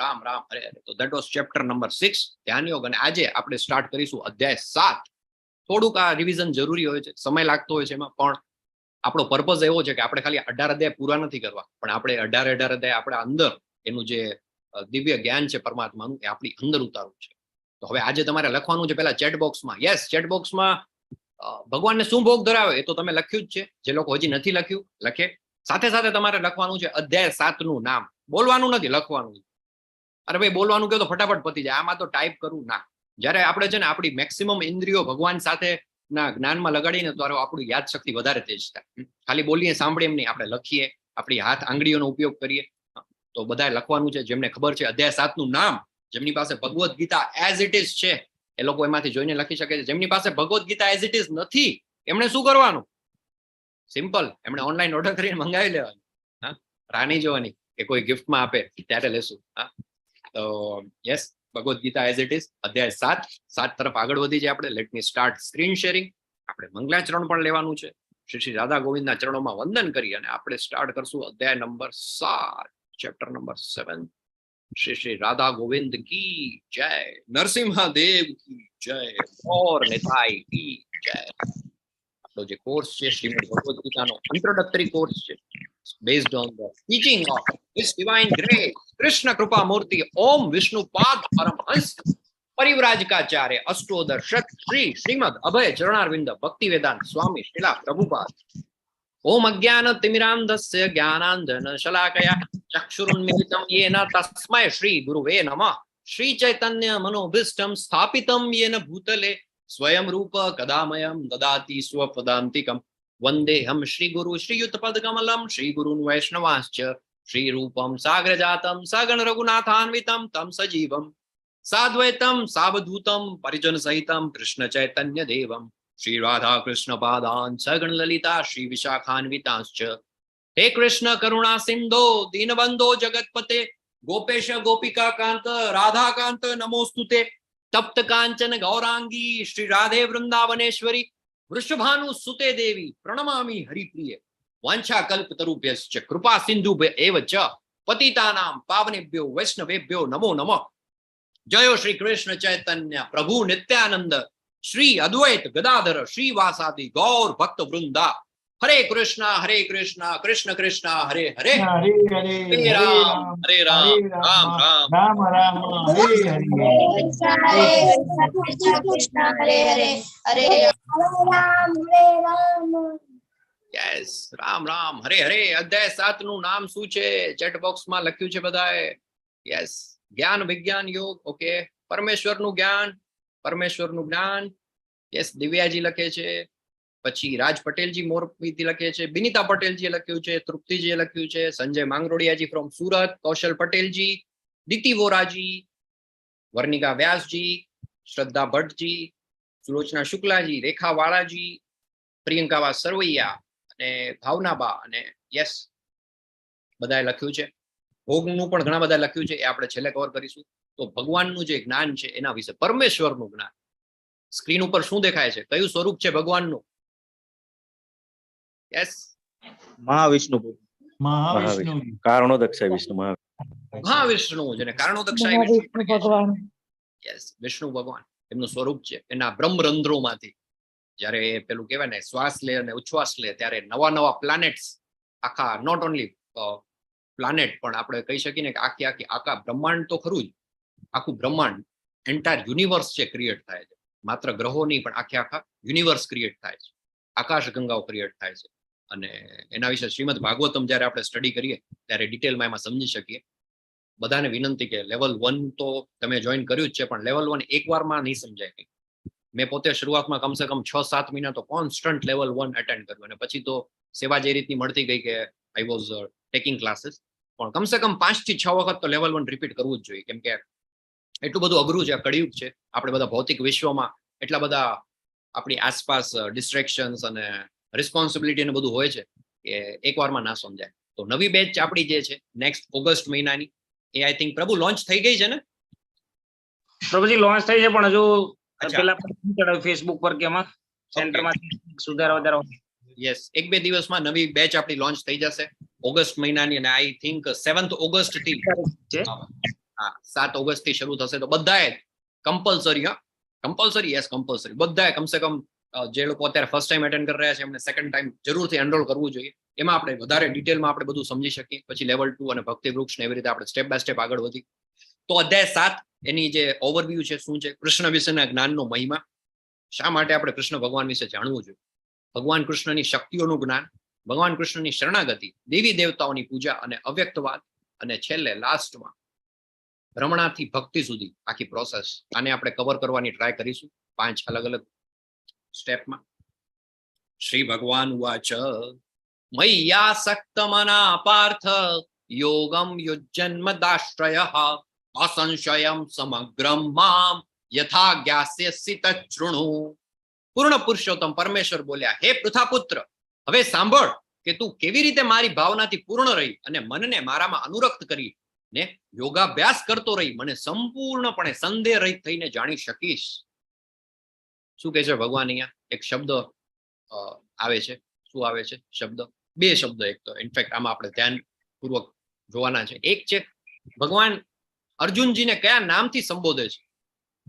રામ રામ હરે હરે. તો ધેટ વોઝ ચેપ્ટર નંબર 6, ધ્યાન યોગ. અને આજે આપણે સ્ટાર્ટ કરીશું અધ્યાય 7. થોડુંક આ રિવિઝન જરૂરી હોય છે, સમય લાગતો હોય છે એમાં, પણ આપણો પર્પઝ એવો છે કે આપણે ખાલી 18 અધ્યાય પૂરા નથી કરવા, પણ આપણે 18 અધ્યાય આપણા અંદર એનું જે દિવ્ય જ્ઞાન છે પરમાત્માનું, એ આપણી અંદર ઉતારવું છે. તો હવે આજે તમારે લખવાનું છે પેલા ચેટ બોક્સમાં. યસ, ચેટ બોક્સમાં ભગવાનને શું ભોગ ધરાવે એ તો તમે લખ્યું જ છે. જે લોકો હજી નથી લખ્યું લખે. સાથે સાથે તમારે લખવાનું છે અધ્યાય 7 નું નામ. બોલવાનું નથી, લખવાનું. અરે ભાઈ બોલવાનું કહો તો ફટાફટ પતી જાય, આમાં તો ટાઈપ કરવું ના. જયારે આપણે છે ને આપણી મેક્સિમમ ઇન્દ્રિયો ભગવાન સાથે ના જ્ઞાનમાં લગાડીને તો આપણું યાદ શક્તિ વધારે તેજ થાય. ખાલી બોલીએ સાંભળીએ એમ નહીં, આપણે લખીએ, આપણી હાથ આંગળીઓનો ઉપયોગ કરીએ. તો બધાએ લખવાનું છે. જેમને ખબર છે અધ્યાય 7 નું નામ, જેમની પાસે Bhagavad Gita as it is છે એ લોકો એમાંથી જોઈને લખી શકે છે. જેમની પાસે Bhagavad Gita as it is નથી, એમણે શું કરવાનું? સિમ્પલ, એમણે ઓનલાઈન ઓર્ડર કરીને મંગાવી લેવાનું. હા, રાની જોવાની કે કોઈ ગિફ્ટમાં આપે ત્યારે લેશું. હા, તો yes, Bhagavad Gita as it is અધ્યાય 7 તરફ આગળ વધી જાય આપણે. Let me start screen sharing. આપણે મંગલાચરણ પણ લેવાનું છે. શ્રી રાધા ગોવિંદના ચરણોમાં વંદન કરી અને આપણે સ્ટાર્ટ કરશું અધ્યાય number 7, chapter number 7. Shri Radha Govind કી જય, નરસિંહદેવ કી જય, ઓર નિતાઈ કી જય. આપણો જે કોર્સ છે શ્રીમદ ભગવદ ગીતાનો ઇન્ટ્રોડક્ટરી કોર્સ છે, based on the teaching of his divine grace Krishna Kripa Murti Om વિષ્ણુપાદ Paramahamsa પરિવ્રાજકાચાર્ય અષ્ટોદર્શક Shri Shrimad અભય ચરણારવિંદ ભક્તિ વેદાંત સ્વામી શ્રીલા પ્રભુપાદ. ઓમ અજ્ઞાન તિમિરાંધસ્ય જ્ઞાનાંજન શલાકયા ચક્ષુરુન્મિલિતમ યેન તસ્મૈ શ્રી ગુરુવે નમઃ. શ્રી ચૈતન્ય મનોભીષ્ટમ સ્થાપિતમ યેન ભૂતલે સ્વયં રૂપ કદામયમ દદાતિ સ્વપદાંતિકમ. વંદેહમ શ્રી ગુરુ શ્રીયુતપદ કમલમ શ્રી ગુરુન વૈષ્ણવાશ્ચ શ્રી રૂપમ સાગ્રજાતમ સગણ રઘુનાથાન્વિતમ તમ સજીવમ સાદ્વૈતમ સાવધૂતમ પરિજન સહિતમ કૃષ્ણ ચૈતન્ય દેવમ શ્રી રાધા કૃષ્ણ પાદાન સગણ લલિતા શ્રી વિશાખાન્વિતાંશ્ચ. હે કૃષ્ણ કરુણા સિંધો દીનબંધો જગતપતે ગોપેશ ગોપિકા કાંત રાધાકાંત નમોસ્તુતે. તપ્ત કાંચન ગૌરાંગી શ્રી રાધે વૃંદાવનેશ્વરી વૃષભાનુ સુતે દેવી પ્રણમામી હરિપ્રિય. વાંછા કલ્પ તરુભ્યશ્ચ કૃપા સિંધુભ્ય એવ ચ પતિતાનામ પાવનેભ્યો વૈષ્ણવેભ્યો નમો નમઃ. જયો શ્રી કૃષ્ણ ચૈતન્ય પ્રભુ નિત્યાનંદ શ્રી અદ્વૈત ગદાધર શ્રીવાસાદિ ગૌર ભક્ત વૃંદા. હરે કૃષ્ણ કૃષ્ણ કૃષ્ણ હરે હરે, હરે હરે, હરે રામ હરે રામ રામ રામ રામ રામ, હરે હરે. યસ, રામ રામ હરે હરે. અધ્યાય 7 નું નામ શું છે? ચેટ બોક્સમાં લખ્યું છે બધાએ. યસ, જ્ઞાન વિજ્ઞાન યોગ. ઓકે, પરમેશ્વરનું જ્ઞાન, પરમેશ્વરનું જ્ઞાન. યસ, દિવ્યાજી લખે છે. પછી રાજ પટેલજી મોરબીથી લખે છે. બિનિતા પટેલજીએ લખ્યું છે. તૃપ્તિજીએ લખ્યું છે. સંજય માંગરોડિયાજી ફ્રોમ સુરત. કૌશલ પટેલજી, દીતિ વોરાજી, વર્ણિકા વ્યાસજી, શ્રદ્ધા ભટ્ટજી, સુલોચના શુક્લાજી, રેખા વાળાજી, પ્રિયંકા સરવૈયા અને ભાવનાબા અને યસ બધાએ લખ્યું છે. ભોગનું પણ ઘણા બધા લખ્યું છે, એ આપણે છેલ્લે કવર કરીશું. તો ભગવાનનું જે જ્ઞાન છે એના વિશે, પરમેશ્વરનું જ્ઞાન. સ્ક્રીન ઉપર શું દેખાય છે? કયું સ્વરૂપ છે ભગવાનનું? યસ, મહાવિષ્ણુ. મહાવિષ્ણુ. કારણોદક્ષ વિષ્ણુ. મહાવિષ્ણુ જેને કારણોદક્ષાય વિષ્ણુ ભગવાન. યસ, વિષ્ણુ ભગવાન એમનું સ્વરૂપ છે. એના બ્રહ્મરંધ્રોમાંથી જ્યારે પેલું કહેવાય ને શ્વાસ લે અને ઉચ્છ્વાસ લે ત્યારે નવા નવા પ્લાનેટ્સ, આખા નોટ ઓનલી પ્લાનેટ પણ આપણે કહી શકીએ ને કે આખા બ્રહ્માંડ તો ખરું જ, આખું બ્રહ્માંડ એન્ટાયર યુનિવર્સ છે ક્રિએટ થાય છે. માત્ર ગ્રહો નહીં પણ આખા યુનિવર્સ ક્રિએટ થાય છે, આકાશ ગંગાઓ ક્રિએટ થાય છે. અને એના વિશે શ્રીમદ ભાગવતમ જ્યારે આપણે સ્ટડી કરીએ ત્યારે ડિટેલમાં એમાં સમજી શકીએ. બધાને વિનંતી કે લેવલ 1 તો તમે જોઈન કર્યું જ છે, પણ લેવલ 1 એકવારમાં નહીં સમજાય. મેં પોતે શરૂઆતમાં કમસે કમ 6-7 મહિના તો કોન્સ્ટન્ટ લેવલ 1 અટેન્ડ કર્યું, અને પછી તો સેવા જે રીતની મળતી ગઈ કે આઈ વોઝ ટેકિંગ ક્લાસીસ. પણ કમસે કમ 5 થી 6 વખત તો લેવલ 1 રિપીટ કરવું જ જોઈએ, કેમ કે એટલું બધું અઘરું છે, કળિયુગ છે. આપણે બધા ભૌતિક વિશ્વમાં એટલા બધા આપણી આસપાસ ડિસ્ટ્રેક્શન્સ અને રિસ્પોન્સિબિલિટી ને બધું હોય છે કે એકવારમાં ના સમજાય. તો નવી બેચ આપણી જે છે નેક્સ્ટ ઓગસ્ટ મહિનાની, એ આઈ થિંક પ્રભુ લોન્ચ થઈ ગઈ છે ને? પ્રભુજી લોન્ચ થઈ છે, પણ હજુ પેલા ફેસબુક પર કે એમાં સેન્ટરમાં સુધારા વધારા. યસ, 1-2 દિવસમાં નવી બેચ આપણી લોન્ચ થઈ જશે ઓગસ્ટ મહિનાની, અને આઈ થિંક 7th ઓગસ્ટ થી 7 ઓગસ્ટ થી શરૂ થશે. તો બધાએ કમ્પલસરી બધાએ કમસે કમ જે લોકો અત્યારે ફર્સ્ટ ટાઈમ એટેન્ડ કરી રહ્યા છે એમને સેકન્ડ ટાઈમ જરૂરથી એનરોલ કરવું જોઈએ. એમાં આપણે વધારે ડિટેલમાં આપણે બધું સમજી શકીએ. પછી લેવલ 2 અને ભક્તિ વૃક્ષ ને એવી રીતે આપણે સ્ટેપ બાય સ્ટેપ આગળ વધી. તો અધ્યાય 7 એની જે ઓવરવ્યુ છે, શું છે કૃષ્ણ વિશેના જ્ઞાનનો મહિમા, શા માટે આપણે કૃષ્ણ ભગવાન વિશે જાણવું જોઈએ, ભગવાન કૃષ્ણની શક્તિઓનું જ્ઞાન, ભગવાન કૃષ્ણની શરણાગતિ, દેવી દેવતાઓની પૂજા અને અવ્યક્તવાદ, અને છેલ્લે લાસ્ટમાં ભ્રમણાથી ભક્તિ સુધી આખી પ્રોસેસ. આને આપણે કવર કરવાની ટ્રાય કરીશું 5 અલગ અલગ સ્ટેપમાં. શ્રી ભગવાન ઉવાચ મય્યાસક્ત મના પાર્થ યોગમ યુજ્જન્મદાશ્રયઃ અસંશયમ સમગ્રમ મામ યથા જ્ઞાસ્યસી તચ્છૃણુ. પૂર્ણ પુરુષોત્તમ પરમેશ્વર બોલ્યા, હે પૃથાપુત્ર, હવે સાંભળ કે તું કેવી રીતે મારી ભાવનાથી પૂર્ણ રહી અને મનને મારામાં અનુરક્ત કરી ને યોગાભ્યાસ કરતો રહી મને સંપૂર્ણપણે સંદેહ રહિત થઈને જાણી શકીશ. શું કહે છે ભગવાન અહીંયા? એક શબ્દ આવે છે. શું આવે છે શબ્દ? 2 શબ્દ. એક તો ઇનફેક્ટ આમાં આપણે ધ્યાનપૂર્વક જોવાના છે. એક છે ભગવાન અર્જુનજીને કયા નામથી સંબોધે છે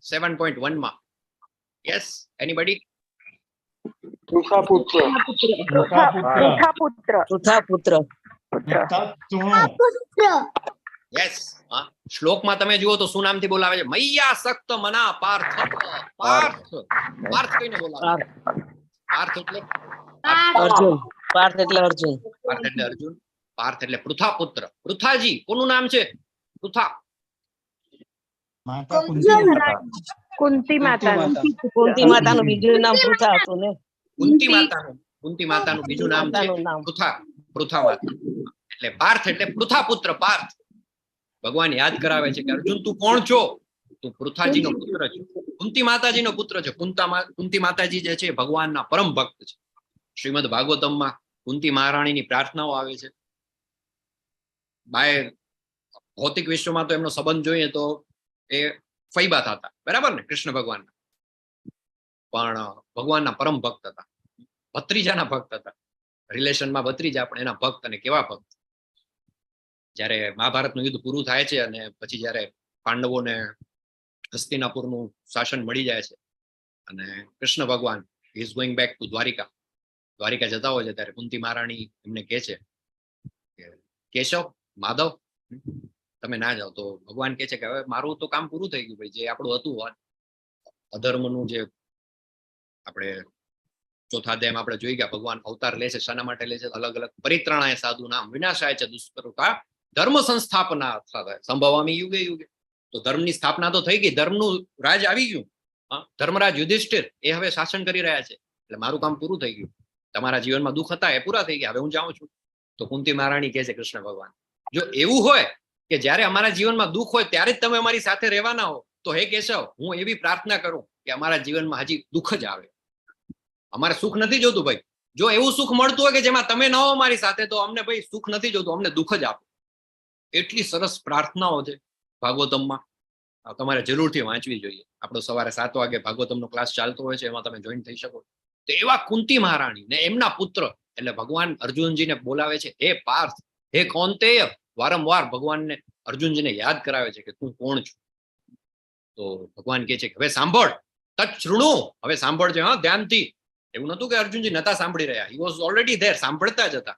7.1 માં. Yes, anybody? યસ. શ્લોકમાં તમે જુઓ તો શું નામથી બોલાવે છે? મય્યાસક્ત મના પાર્થ. પાર્થ કઈને બોલાવે? પાર્થ એટલે અર્જુન. પાર્થ એટલે અર્જુન. પાર્થ એટલે પૃથાપુત્ર. પૃથાજી કોનું નામ છે? પૃથા. કુંતી માતાનું બીજું નામ પૃથા હતું ને. કુંતી માતાનું બીજું નામ છે પૃથા માતા. એટલે પાર્થ એટલે પૃથાપુત્ર. પાર્થ ભગવાન યાદ કરાવે છે કે અર્જુન તું કોણ છો? તું પૃથાજીનો પુત્ર છે, કુંતી માતાજીનો પુત્ર છે. કુંતી માતાજી જે છે ભગવાનના પરમ ભક્ત છે. શ્રીમદ ભાગવતમમાં કુંતી મહારાણીની પ્રાર્થનાઓ આવે છે. બાય ભૌતિક વિશ્વમાં તો એમનો સંબંધ જોઈએ તો એ ફૈબા થતા, બરાબર ને, કૃષ્ણ ભગવાનના. પણ ભગવાનના પરમ ભક્ત હતા, ભત્રીજાના ભક્ત હતા. રિલેશનમાં ભત્રીજા પણ એના ભક્ત. અને કેવા ભક્ત! જયારે મહાભારતનું યુદ્ધ પૂરું થાય છે અને પછી જયારે પાંડવોને હસ્તિનાપુરનું શાસન મળી જાય છે અને કૃષ્ણ ભગવાન is going back to Dwarika જતા હોય છે, ત્યારે કુંતી મહારાણી એમને કહે છે કે કેશવ, માધવ, તમે ના જાઓ. તો ભગવાન કહે છે કે હવે મારું તો કામ પૂરું થઈ ગયું ભાઈ. જે આપણું હતું અધર્મનું, જે આપણે ચોથા અધ્યાયમાં આપણે જોઈ ગયા ભગવાન અવતાર લે છે. શાના માટે લે છે? અલગ અલગ. પરિત્રાણાય સાધુ નામ વિનાશાય છે દુષ્કૃતા ધર્મ સંસ્થાપના સંભવામી યુગે યુગે. તો ધર્મની સ્થાપના તો થઈ ગઈ, ધર્મનું રાજ આવી ગયું. ધર્મરાજ યુધિષ્ઠિર એ હવે શાસન કરી રહ્યા છે. એટલે મારું કામ પૂરું થઈ ગયું. તમારા જીવનમાં દુઃખ હતા એ પૂરા થઈ ગયા, હવે હું જાઉં છું. તો કુંતી મહારાણી કહે છે કૃષ્ણ ભગવાન, જો એવું હોય કે જ્યારે અમારા જીવનમાં દુઃખ હોય ત્યારે જ તમે અમારી સાથે રહેવાના હો, તો હે કેશવ, હું એવી પ્રાર્થના કરું કે અમારા જીવનમાં હજી દુઃખ જ આવે. અમારે સુખ નથી જોતું ભાઈ. જો એવું સુખ મળતું હોય કે જેમાં તમે ન હો અમારી સાથે, તો અમને ભાઈ સુખ નથી જોતું, અમને દુઃખ જ આપો. એટલી સરસ પ્રાર્થનાઓ છે ભાગવતમમાં, તમારે જરૂરથી વાંચવી જોઈએ. આપણો સવારે 7 વાગે ભાગવતમનો ક્લાસ ચાલતો હોય છે, એમાં તમે જોઈન થઈ શકો. તો એવા કુંતી મહારાણી ને એમના પુત્ર એટલે ભગવાન અર્જુનજીને બોલાવે છે, હે પાર્થ, હે કૌંતેય. વારંવાર ભગવાનને અર્જુનજીને યાદ કરાવે છે કે તું કોણ છું. તો ભગવાન કહે છે કે હવે સાંભળ, તચ્છૃણુ, હવે સાંભળજે, હા, ધ્યાનથી. એવું નતું કે અર્જુનજી નતા સાંભળી રહ્યા, હી વોઝ ઓલરેડી ધેર, સાંભળતા જ હતા.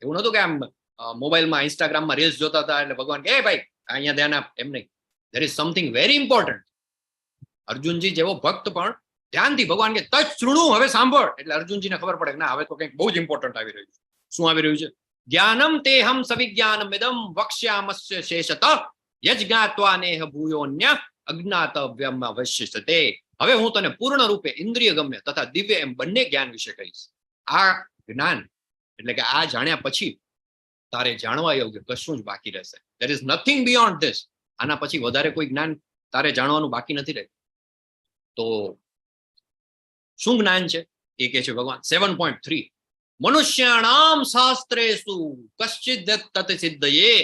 એવું નતું કે આમ મોબાઈલમાં ઇન્સ્ટાગ્રામમાં રીલ્સ જોતા હતા એટલે ભગવાન કે ભાઈ અહીંયા ધ્યાન આપ, એમ નહીં. There is something very important. Arjunji જેવો ભક્ત પણ ધ્યાનથી ભગવાન કે તચ્છૃણુ, હવે સાંભળ. એટલે અર્જુનજીને ખબર પડે કે ના, હવે તો કંઈક બહુ જ ઇમ્પોર્ટન્ટ આવી રહ્યું છે. શું આવી રહ્યું છે? જ્ઞાનમ તેહમ સવિજ્ઞાનમિદમ વક્ષ્યામસ્ય શેષતઃ યજ્ઞાત્વા નેહ ભૂયોન્ય અજ્ઞાતવ્યમ અવશ્યસ્યતે. હવે હું તને પૂર્ણ રૂપે ઇન્દ્રિય ગમ્ય તથા દિવ્ય એમ બંને જ્ઞાન વિશે કહીશ. આ જ્ઞાન એટલે કે આ જાણ્યા પછી તારે જાણવા યોગ્ય કશું જ બાકી રહેશે. There is nothing beyond this. આના પછી વધારે કોઈ જ્ઞાન તારે જાણવાનું બાકી નથી રહેતું. તો શું જ્ઞાન છે એ કહે છે ભગવાન 7.3, મનુષ્યાણામ શાસ્ત્રેષુ કશ્ચિદ તત સિદ્ધયે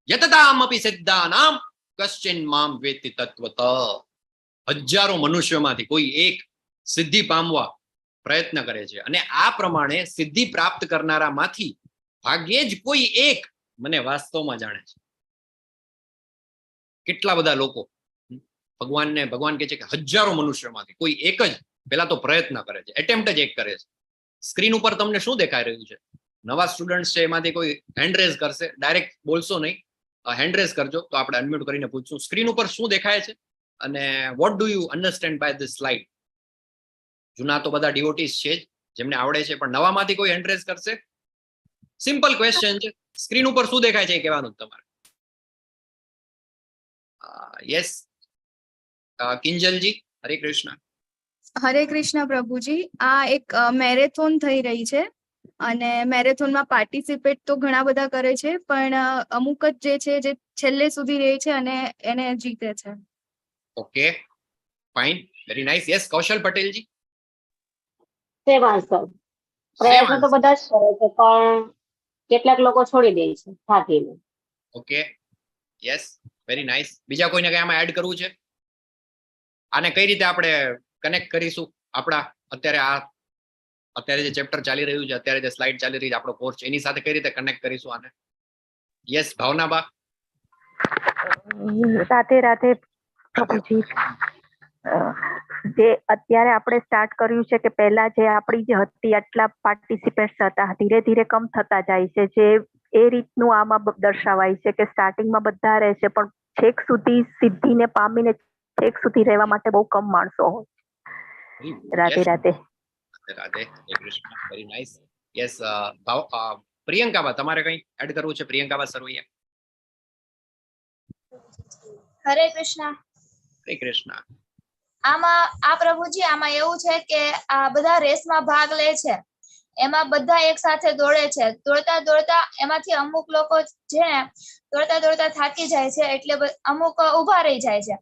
યતતામપી સિદ્ધાનામ કશ્ચિન મામ વેત્તિ તત્વત. હજારો મનુષ્યોમાંથી કોઈ એક સિદ્ધિ પામવા પ્રયત્ન કરે છે, અને આ પ્રમાણે સિદ્ધિ પ્રાપ્ત કરનારામાંથી ભાગ્યે જ કોઈ એક મને વાસ્તવમાં જાણે છે. કેટલા બધા લોકો ભગવાન કહે છે કે હજારો મનુષ્યોમાંથી કોઈ એક જ પેલા તો પ્રયત્ન કરે છે, એટેમ્પ્ટ જ એક કરે છે. સ્ક્રીન ઉપર તમને શું દેખાઈ રહ્યું છે? નવા સ્ટુડન્ટ છે, એમાંથી કોઈ હેન્ડ રેઝ કરશે? ડાયરેક્ટ બોલશો નહીં, હેન્ડ રેઝ કરજો તો આપણે અનમ્યુટ કરીને પૂછશું સ્ક્રીન ઉપર શું દેખાય છે અને what do you understand by this slide. જૂના તો બધા ડિવોટીઝ છે જ, જેમને આવડે છે, પણ નવામાંથી કોઈ હેન્ડ રેઝ કરશે? સિમ્પલ ક્વેશ્ચન છે. સ્ક્રીન ઉપર શું દેખાય છે એ કહેવાનું તમારે. યસ, કિંજલજી, હરે કૃષ્ણ. હરે કૃષ્ણ પ્રભુજી. આ એક મેરેથોન થઈ રહી છે અને મેરેથોનમાં પાર્ટિસિપેટ તો ઘણા બધા કરે છે, પણ અમુક જ જે છે જે છેલ્લે સુધી રહે છે અને એને જીતે છે. Okay, fine, very nice. Yes, Kaushal Patelji. પ્રયત્ન તો બધા જ કરે છે, પણ કેટલાક લોકો છોડી દે છે થાકીને. Okay, yes, very nice. બીજા કોઈને કઈ આમાં એડ કરવું છે? આને કઈ રીતે આપણે કનેક્ટ કરીશું આપણા અત્યારે જે ચેપ્ટર ચાલી રહ્યું છે, અત્યારે જે સ્લાઇડ ચાલી રહી છે, આપણો કોર્સ, એની સાથે કઈ રીતે કનેક્ટ કરીશું આને? યસ, ભાવનાબા. રાધે રાધે પ્રભુજી. જે અત્યારે આપણે સ્ટાર્ટ કર્યું છે કે પહેલા જે આપણી જે હતી આટલા પાર્ટિસિપેટ્સ હતા, ધીરે ધીરે કમ થતા જાય છે, જે એ રીતનું આમાં દર્શાવાય છે કે સ્ટાર્ટિંગમાં બધા રહે છે, પણ છેક સુધી સિદ્ધિને પામીને છેક સુધી રહેવા માટે બહુ કમ માણસો હોય. Radhe Radhe. Radhe Krishna, very nice. Yes, Priyankaba, તમારે કઈ એડ કરવું છે? પ્રિયંકાબા સરવૈયા. હરે કૃષ્ણ. હરે કૃષ્ણ. આ પ્રભુજી, આમાં એવું છે કે આ બધા રેસમાં ભાગ લે છે, એમાં બધા એક સાથે દોડે છે. દોડતા દોડતા એમાંથી અમુક લોકો છે દોડતા દોડતા થાકી જાય છે, એટલે અમુક ઉભા રહી જાય છે.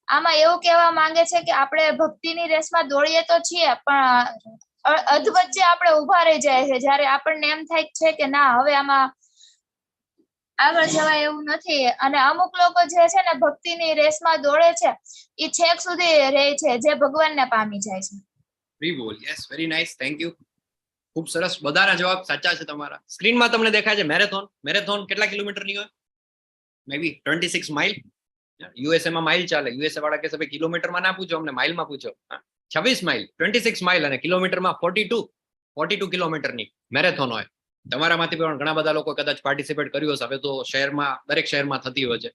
આમાં એવું કહેવા માંગે છે કે આપણે ભક્તિની રેસમાં દોડીએ તો છીએ, પણ અધવચ્ચે આપણે ઉભા રહી જાય છે, જ્યારે આપણને એમ થાય છે કે ના, હવે આમાં આગળ જવાય એવું નથી. અને અમુક લોકો જે છે ને ભક્તિની રેસમાં દોડે છે, એ છેક સુધી રહે છે, જે ભગવાનને પામી જાય છે. Yes, very nice, thank you. ખૂબ સરસ, બધાના જવાબ સાચા છે તમારા. સ્ક્રીનમાં તમને દેખાય છે મેરેથોન. મેરેથોન કેટલા કિલોમીટરની હોય? મે બી 26 માઇલ. યુએસએ માં માઇલ ચાલે. યુએસએ વાળા કહેશે ભાઈ કિલોમીટરમાં ના પૂછો, અમને માઇલમાં પૂછો. 26 માઇલ, 26 માઇલ, અને કિલોમીટરમાં 42 કિલોમીટરની મેરેથોન હોય. તમારામાંથી પણ ઘણા બધા લોકો કદાચ પાર્ટિસિપેટ કર્યું હશે. હવે તો શહેરમાં, દરેક શહેરમાં થતી હોય છે.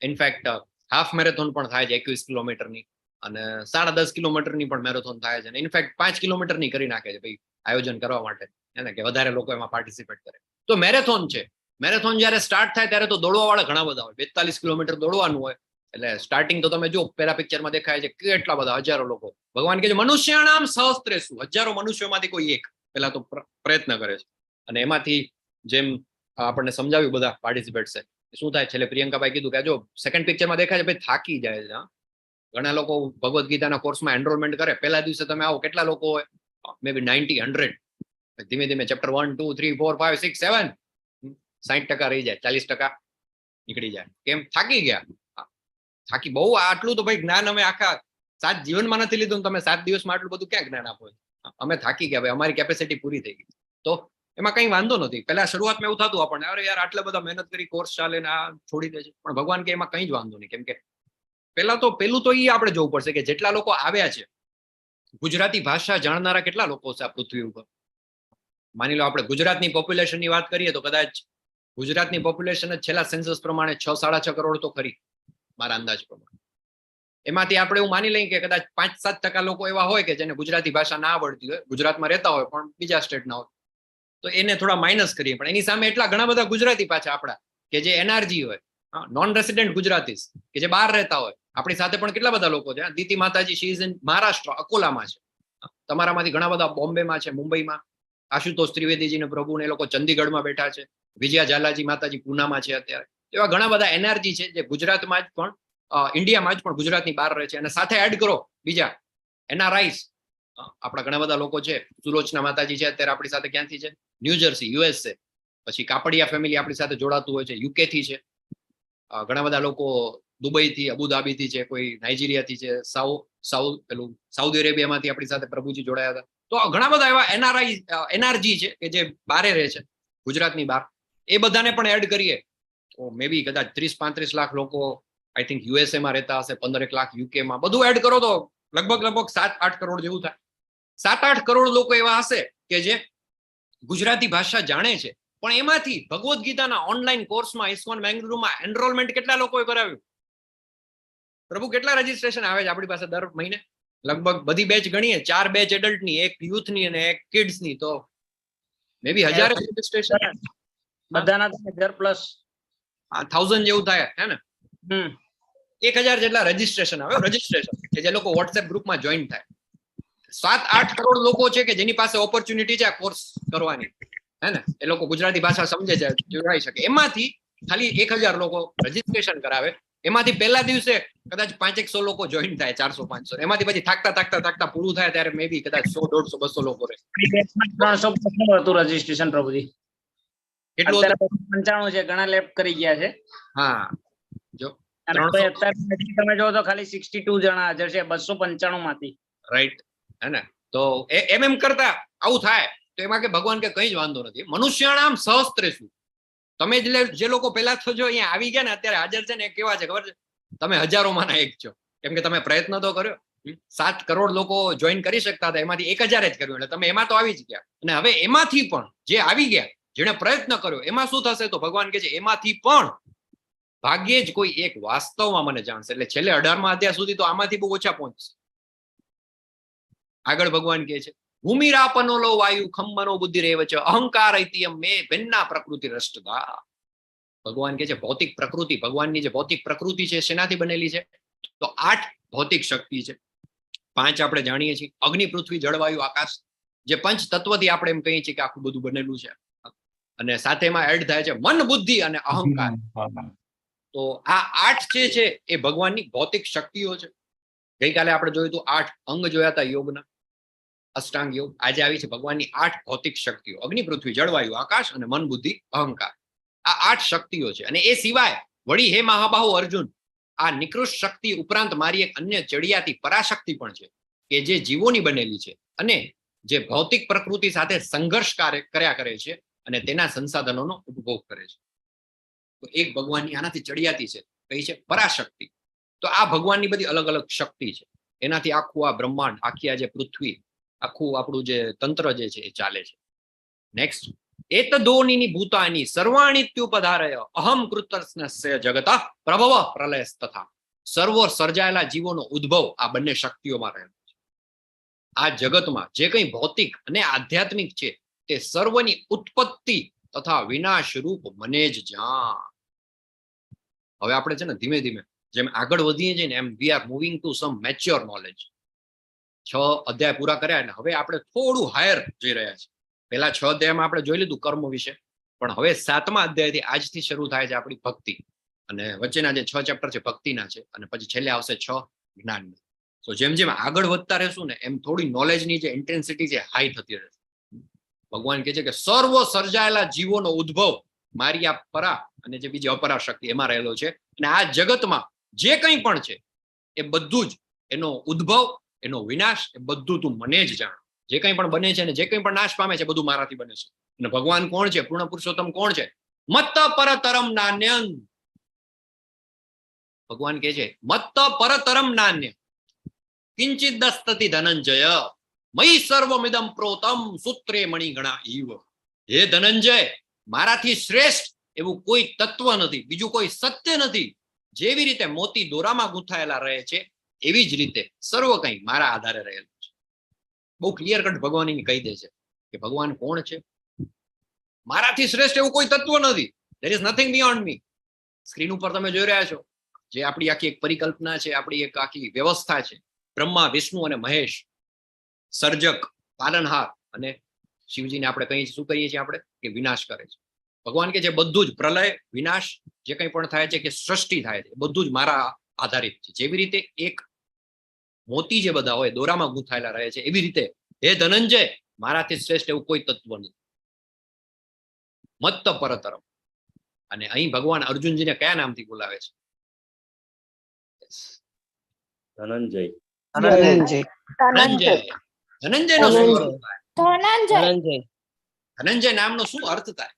ઇનફેક્ટ હાફ મેરેથોન પણ થાય છે 21 કિલોમીટરની, અને 10.5 કિલોમીટરની પણ મેરેથોન થાય છે. ઇનફેક્ટ 5 કિલોમીટરની કરી નાખે છે ભાઈ આયોજન કરવા માટે, એને કે વધારે લોકો એમાં પાર્ટિસિપેટ કરે. તો મેરેથોન છે. મેરેથોન જયારે સ્ટાર્ટ થાય ત્યારે તો દોડવા વાળા ઘણા બધા હોય. 42 કિલોમીટર દોડવાનું હોય. એટલે સ્ટાર્ટિંગ તો તમે જો પેલા પિક્ચરમાં દેખાય છે કેટલા બધા હજારો લોકો. ભગવાન કહે છે મનુષ્યાણામ સહસ્ત્રેષુ, હજારો મનુષ્યોમાંથી કોઈ એક પેલા તો પ્રયત્ન કરે છે, અને એમાંથી જેમ આપણને સમજાવ્યું બધા પાર્ટિસિપેટ છે, શું થાય છેલ્લે પ્રિયંકાભાઈ કીધું કે જો સેકન્ડ પિક્ચરમાં દેખાય છે ભાઈ થાકી જાય છે. ઘણા લોકો ભગવદ્ ગીતાના કોર્સમાં એનરોલમેન્ટ કરે, પહેલા દિવસે તમે આવો કેટલા લોકો હોય, મે બી 90, 100. ધીમે ધીમે ચેપ્ટર 1, 2, 3, 4, 5, 6, 7 60% રહી જાય, 40% નીકળી જાય. કેમ? થાકી ગયા. થાકી બહુ. આટલું તો ભાઈ જ્ઞાન અમે આખા 7 જીવનમાં નથી લીધું. તમે 7 દિવસમાં આટલું બધું ક્યાં જ્ઞાન આપો? અમે થાકી ગયા ભાઈ, અમારી કેપેસિટી પૂરી થઈ ગઈ. તો એમાં કઈ વાંધો નથી. પેલા શરૂઆતમાં એવું થતું આપણને, અરે યાર આટલા બધા મહેનત કરી, કોર્સ ચાલે ને આ છોડી દે છે. પણ ભગવાન કે એમાં કઈ જ વાંધો નહીં. કેમ કે પેલું તો એ આપણે જોવું પડશે કે જેટલા લોકો આવ્યા છે, ગુજરાતી ભાષા જાણનારા કેટલા લોકો છે આ પૃથ્વી ઉપર. માની લો આપણે ગુજરાતની પોપ્યુલેશનની વાત કરીએ તો કદાચ ગુજરાતની પોપ્યુલેશન જ છેલ્લા સેન્સસ પ્રમાણે 6-6.5 કરોડ તો ખરી, મારા અંદાજ પ્રમાણે. એમાંથી આપણે એવું માની લઈએ કે કદાચ 5-7% લોકો એવા હોય કે જેને ગુજરાતી ભાષા ના આવડતી હોય, ગુજરાતમાં રહેતા હોય પણ બીજા સ્ટેટના હોય, તો એને થોડા માઇનસ કરીએ. પણ એની સામે એટલા ઘણા બધા ગુજરાતી પાછા આપણા કે જે એનઆરજી હોય, નોન રેસિડેન્ટ ગુજરાતીસ કે જે બહાર રહેતા હોય. આપણી સાથે પણ કેટલા બધા લોકો છે. દીતિ માતાજી શી ઇઝ ઇન મહારાષ્ટ્ર, અકોલામાં છે. તમારામાંથી ઘણા બધા બોમ્બેમાં છે, મુંબઈમાં. આશુતોષ ત્રિવેદીજીને પ્રભુ ને એ લોકો ચંદીગઢમાં બેઠા છે. વિજયા ઝાલાજી માતાજી પૂનામાં છે અત્યારે. એવા ઘણા બધા એનઆરજી છે જે ગુજરાતમાં જ પણ, ઇન્ડિયામાં જ પણ ગુજરાતની બહાર રહે છે. અને સાથે એડ કરો બીજા એનઆરઆઈસ, આપણા ઘણા બધા લોકો છે. સુલોચના માતાજી છે અત્યારે આપણી સાથે ક્યાંથી છે? New Jersey, USA. પછી કાપડિયા ફેમિલી આપણી સાથે જોડાતું હોય છે, યુકે થી છે. ઘણા બધા લોકો દુબઈથી, અબુધાબીથી છે, કોઈ નાઇજીરિયાથી છે, સાઉદી અરેબિયામાંથી આપણી સાથે પ્રભુજી જોડાયા હતા. તો ઘણા બધા એવા એનઆરજી છે કે જે બારે રહે છે, ગુજરાતની બહાર. એ બધાને પણ એડ કરીએ તો મે બી કદાચ 30-35 લાખ લોકો આઈ થિંક યુએસએ માં રહેતા હશે, 15 લાખ યુકેમાં. બધું એડ કરો તો લગભગ 7-8 કરોડ જેવું થાય. 7-8 કરોડ લોકો એવા હશે કે જે ગુજરાતી ભાષા જાણે છે. પણ એમાંથી ભગવદ્ ગીતાના ઓનલાઈન કોર્સમાં ઇસ્કોન બેંગલુરુમાં એનરોલમેન્ટ કેટલા લોકોએ કરાવ્યું? પ્રભુ કેટલા રજીસ્ટ્રેશન આવે છે આપણી પાસે દર મહિને? લગભગ બધી બેચ ગણીએ, 4 બેચ એડલ્ટની, 1 યુથની અને 1 કિડ્સની, તો મે બી 1000 રજીસ્ટ્રેશન બધાના 1000+ જેવું થાય હે ને. 1000 જેટલા રજીસ્ટ્રેશન આવે, રજીસ્ટ્રેશન કે જે લોકો વોટ્સએપ ગ્રુપમાં જોઈન થાય. 7-8 કરોડ લોકો છે કે જેની પાસે ઓપોર્ચ્યુનિટી છે આ કોર્સ કરવાની, હે ને. એ લોકો ગુજરાતી ભાષા સમજે છે, જોડાઈ શકે. એમાંથી ખાલી 1000 લોકો રજીસ્ટ્રેશન કરાવે. એમાંથી પહેલા દિવસે કદાચ 500 લોકો જોઈન થાય, 400-500. એમાંથી પછી થાકતા પૂરું થાય ત્યારે મે બી કદાચ 100-150-200 લોકો રહે. 300 હતું રજીસ્ટ્રેશન પ્રભુજી. કેટલું? 95 છે. ઘણા લેફ્ટ કરી ગયા છે. હા, જો અત્યારે તમે જો તો ખાલી 62 જણા હાજર છે 295 માંથી. રાઈટ, હે ને. તો એમ કરતા આવું થાય તો એમાં કે ભગવાન કે કઈ જ વાંધો નથી. મનુષ્યાણામ સહસ્ત્રેષુ. તમે જે લોકો પહેલા તો જો અહીંયા આવી ગયા ને, અત્યારે હાજર છે ને, એ કેવા છે ખબર છે? તમે હજારોમાંના એક છો. કેમ કે તમે પ્રયત્ન તો કર્યો. 7 કરોડ લોકો જોઈન કરી શકતા હતા, એમાંથી 1000 જ કર્યું, એટલે તમે એમાં તો આવી જ ગયા. અને હવે એમાંથી પણ જે આવી ગયા, જેને પ્રયત્ન કર્યો, એમાં શું થશે? તો ભગવાન કે છે એમાંથી પણ ભાગ્યે જ કોઈ એક વાસ્તવમાં મને જાણશે. એટલે છેલ્લે 18મા અધ્યાય સુધી તો આમાંથી બહુ ઓછા પહોંચશે. આગળ ભગવાન કહે છે ભૂમિરાપનોલો વાયુ ખમ્મનો બુદ્ધિ રેવ છે અહંકાર ઐતિયમ મે ભિન્ના પ્રકૃતિ રષ્ટતા. ભગવાન કે છે ભૌતિક પ્રકૃતિ, ભગવાનની જે ભૌતિક પ્રકૃતિ છે શેનાથી બનેલી છે? તો 8 ભૌતિક શક્તિ છે. 5 આપણે જાણીએ છીએ, અગ્નિ, પૃથ્વી, જળ, વાયુ, આકાશ. જે પંચ તત્વથી આપણે એમ કહીએ છીએ કે આખું બધું બનેલું છે. અને સાથે એમાં એડ થાય છે મન, બુદ્ધિ અને અહંકાર. તો આ 8 જે છે એ ભગવાનની ભૌતિક શક્તિઓ છે. ગઈકાલે આપણે જોયું હતું 8 અંગ જોયા હતા યોગના, અષ્ટાંગ યોગ. આજે આવી છે ભગવાનની 8 ભૌતિક શક્તિઓ: અગ્નિ, પૃથ્વી, જળવાયુ, આકાશ અને મન, બુદ્ધિ, અહંકાર. આ 8 શક્તિઓ છે. અને એ સિવાય વળી હે મહાબાહુ અર્જુન, આ નિકૃષ્ટ શક્તિ ઉપરાંત મારી એક અન્ય ચડિયાતી પરાશક્તિ પણ છે કે જે જીવોની બનેલી છે અને જે ભૌતિક પ્રકૃતિ સાથે સંઘર્ષ કર્યા કરે છે અને તેના સંસાધનોનો ઉપભોગ કરે છે. તો એક ભગવાનની આનાથી ચડિયાતી છે, કઈ છે? પરાશક્તિ. તો આ ભગવાનની બધી અલગ અલગ શક્તિ છે. એનાથી આખું આ બ્રહ્માંડ, આખી આ જે પૃથ્વી, આખું આપણું જે તંત્ર જે છે એ ચાલે છે. નેક્સ્ટ, એતદોનિની ભૂતાની સર્વાણિત્યુપધારય અહમ કૃતસ્નસ્ય જગત પ્રભવ પ્રલયસ તથા. સર્વ સર્જાયેલા જીવોનો ઉદ્ભવ આ બંને શક્તિઓમાં રહેલો છે. આ જગતમાં જે કંઈ ભૌતિક અને આધ્યાત્મિક છે તે સર્વની ઉત્પત્તિ તથા વિનાશ રૂપ મને જ જાણ. હવે આપણે છે ને ધીમે ધીમે જેમ આગળ વધીએ છીએ ને એમ we are moving to some mature knowledge. 6 અધ્યાય પૂરા કર્યા ને હવે આપણે થોડું હાયર જઈ રહ્યા છીએ. પેલા 6 અધ્યાયમાં આપણે જોઈ લીધું કર્મ વિશે. પણ હવે 7મા અધ્યાયથી આજથી શરૂ થાય છે આપણી ભક્તિ, અને વચ્ચેના જે 6 ચેપ્ટર છે ભક્તિના છે, અને પછી છેલ્લે આવશે 6 જ્ઞાનના. તો જેમ જેમ આગળ વધતા રહેશું ને એમ થોડી નોલેજની જે ઇન્ટેન્સિટી છે હાઈ થતી રહેશે. ભગવાન કહે છે કે સર્વ સર્જાયેલા જીવોનો ઉદ્ભવ મારી આ પરા અને જે બીજી અપરા શક્તિ એમાં રહેલો છે, અને આ જગતમાં જે કંઈ પણ છે એ બધું જ, એનો ઉદ્ભવ, એનો વિનાશ, એ બધું તું મને જ જાણ. જે કંઈ પણ બને છે ને જે કંઈ પણ નાશ પામે છે બધું મારાથી બને છે. અને ભગવાન કોણ છે? પૂર્ણ પુરુષોત્તમ કોણ છે? મત્ત પરતરમ નાન્યં. ભગવાન કહે છે મત્ત પરતરમ નાન્ય કિંચિત દસ્તતિ ધનંજય મયી સર્વમિદમ પ્રોતમ સૂત્રે મણિગણા ઈવ. હે ધનંજય, મારાથી શ્રેષ્ઠ એવું કોઈ તત્વ નથી, બીજું કોઈ સત્ય નથી. જેવી રીતે મોતી દોરામાં ગૂંથાયેલા રહે છે એવી જ રીતે સર્વ કંઈ મારા આધારે રહેલું છે. બહુ ક્લિયર કટ ભગવાન કહી દે છે કે ભગવાન કોણ છે? મારાથી શ્રેષ્ઠ એવું કોઈ તત્વ નથી. there is nothing beyond me. Screen ઉપર તમે જોઈ રહ્યા છો જે આપણી આખી એક પરિકલ્પના છે, આપણી એક આખી વ્યવસ્થા છે. બ્રહ્મા, વિષ્ણુ અને મહેશ, સર્જક, પાલનહાર, અને શિવજીને આપણે કહીએ શું કહીએ છીએ આપણે? કે વિનાશ કરે છે. ભગવાન કે જે બધું જ પ્રલય, વિનાશ, જે કંઈ પણ થાય છે કે સૃષ્ટિ થાય છે બધું જ મારા આધારિત છે. જેવી રીતે એક મોતી જે બધા હોય દોરામાં ગૂંથાયેલા રહે છે એવી રીતે હે ધનંજય, મારાથી શ્રેષ્ઠ એવું કોઈ તત્વ નથી. મત્ત પરતરમ. અને અહીં ભગવાન અર્જુનજીને કયા નામથી બોલાવે છે? ધનંજય. ધનંજય. ધનંજય. ધનંજયનો શું અર્થ થાય? ધનંજય. ધનંજય નામનો શું અર્થ થાય?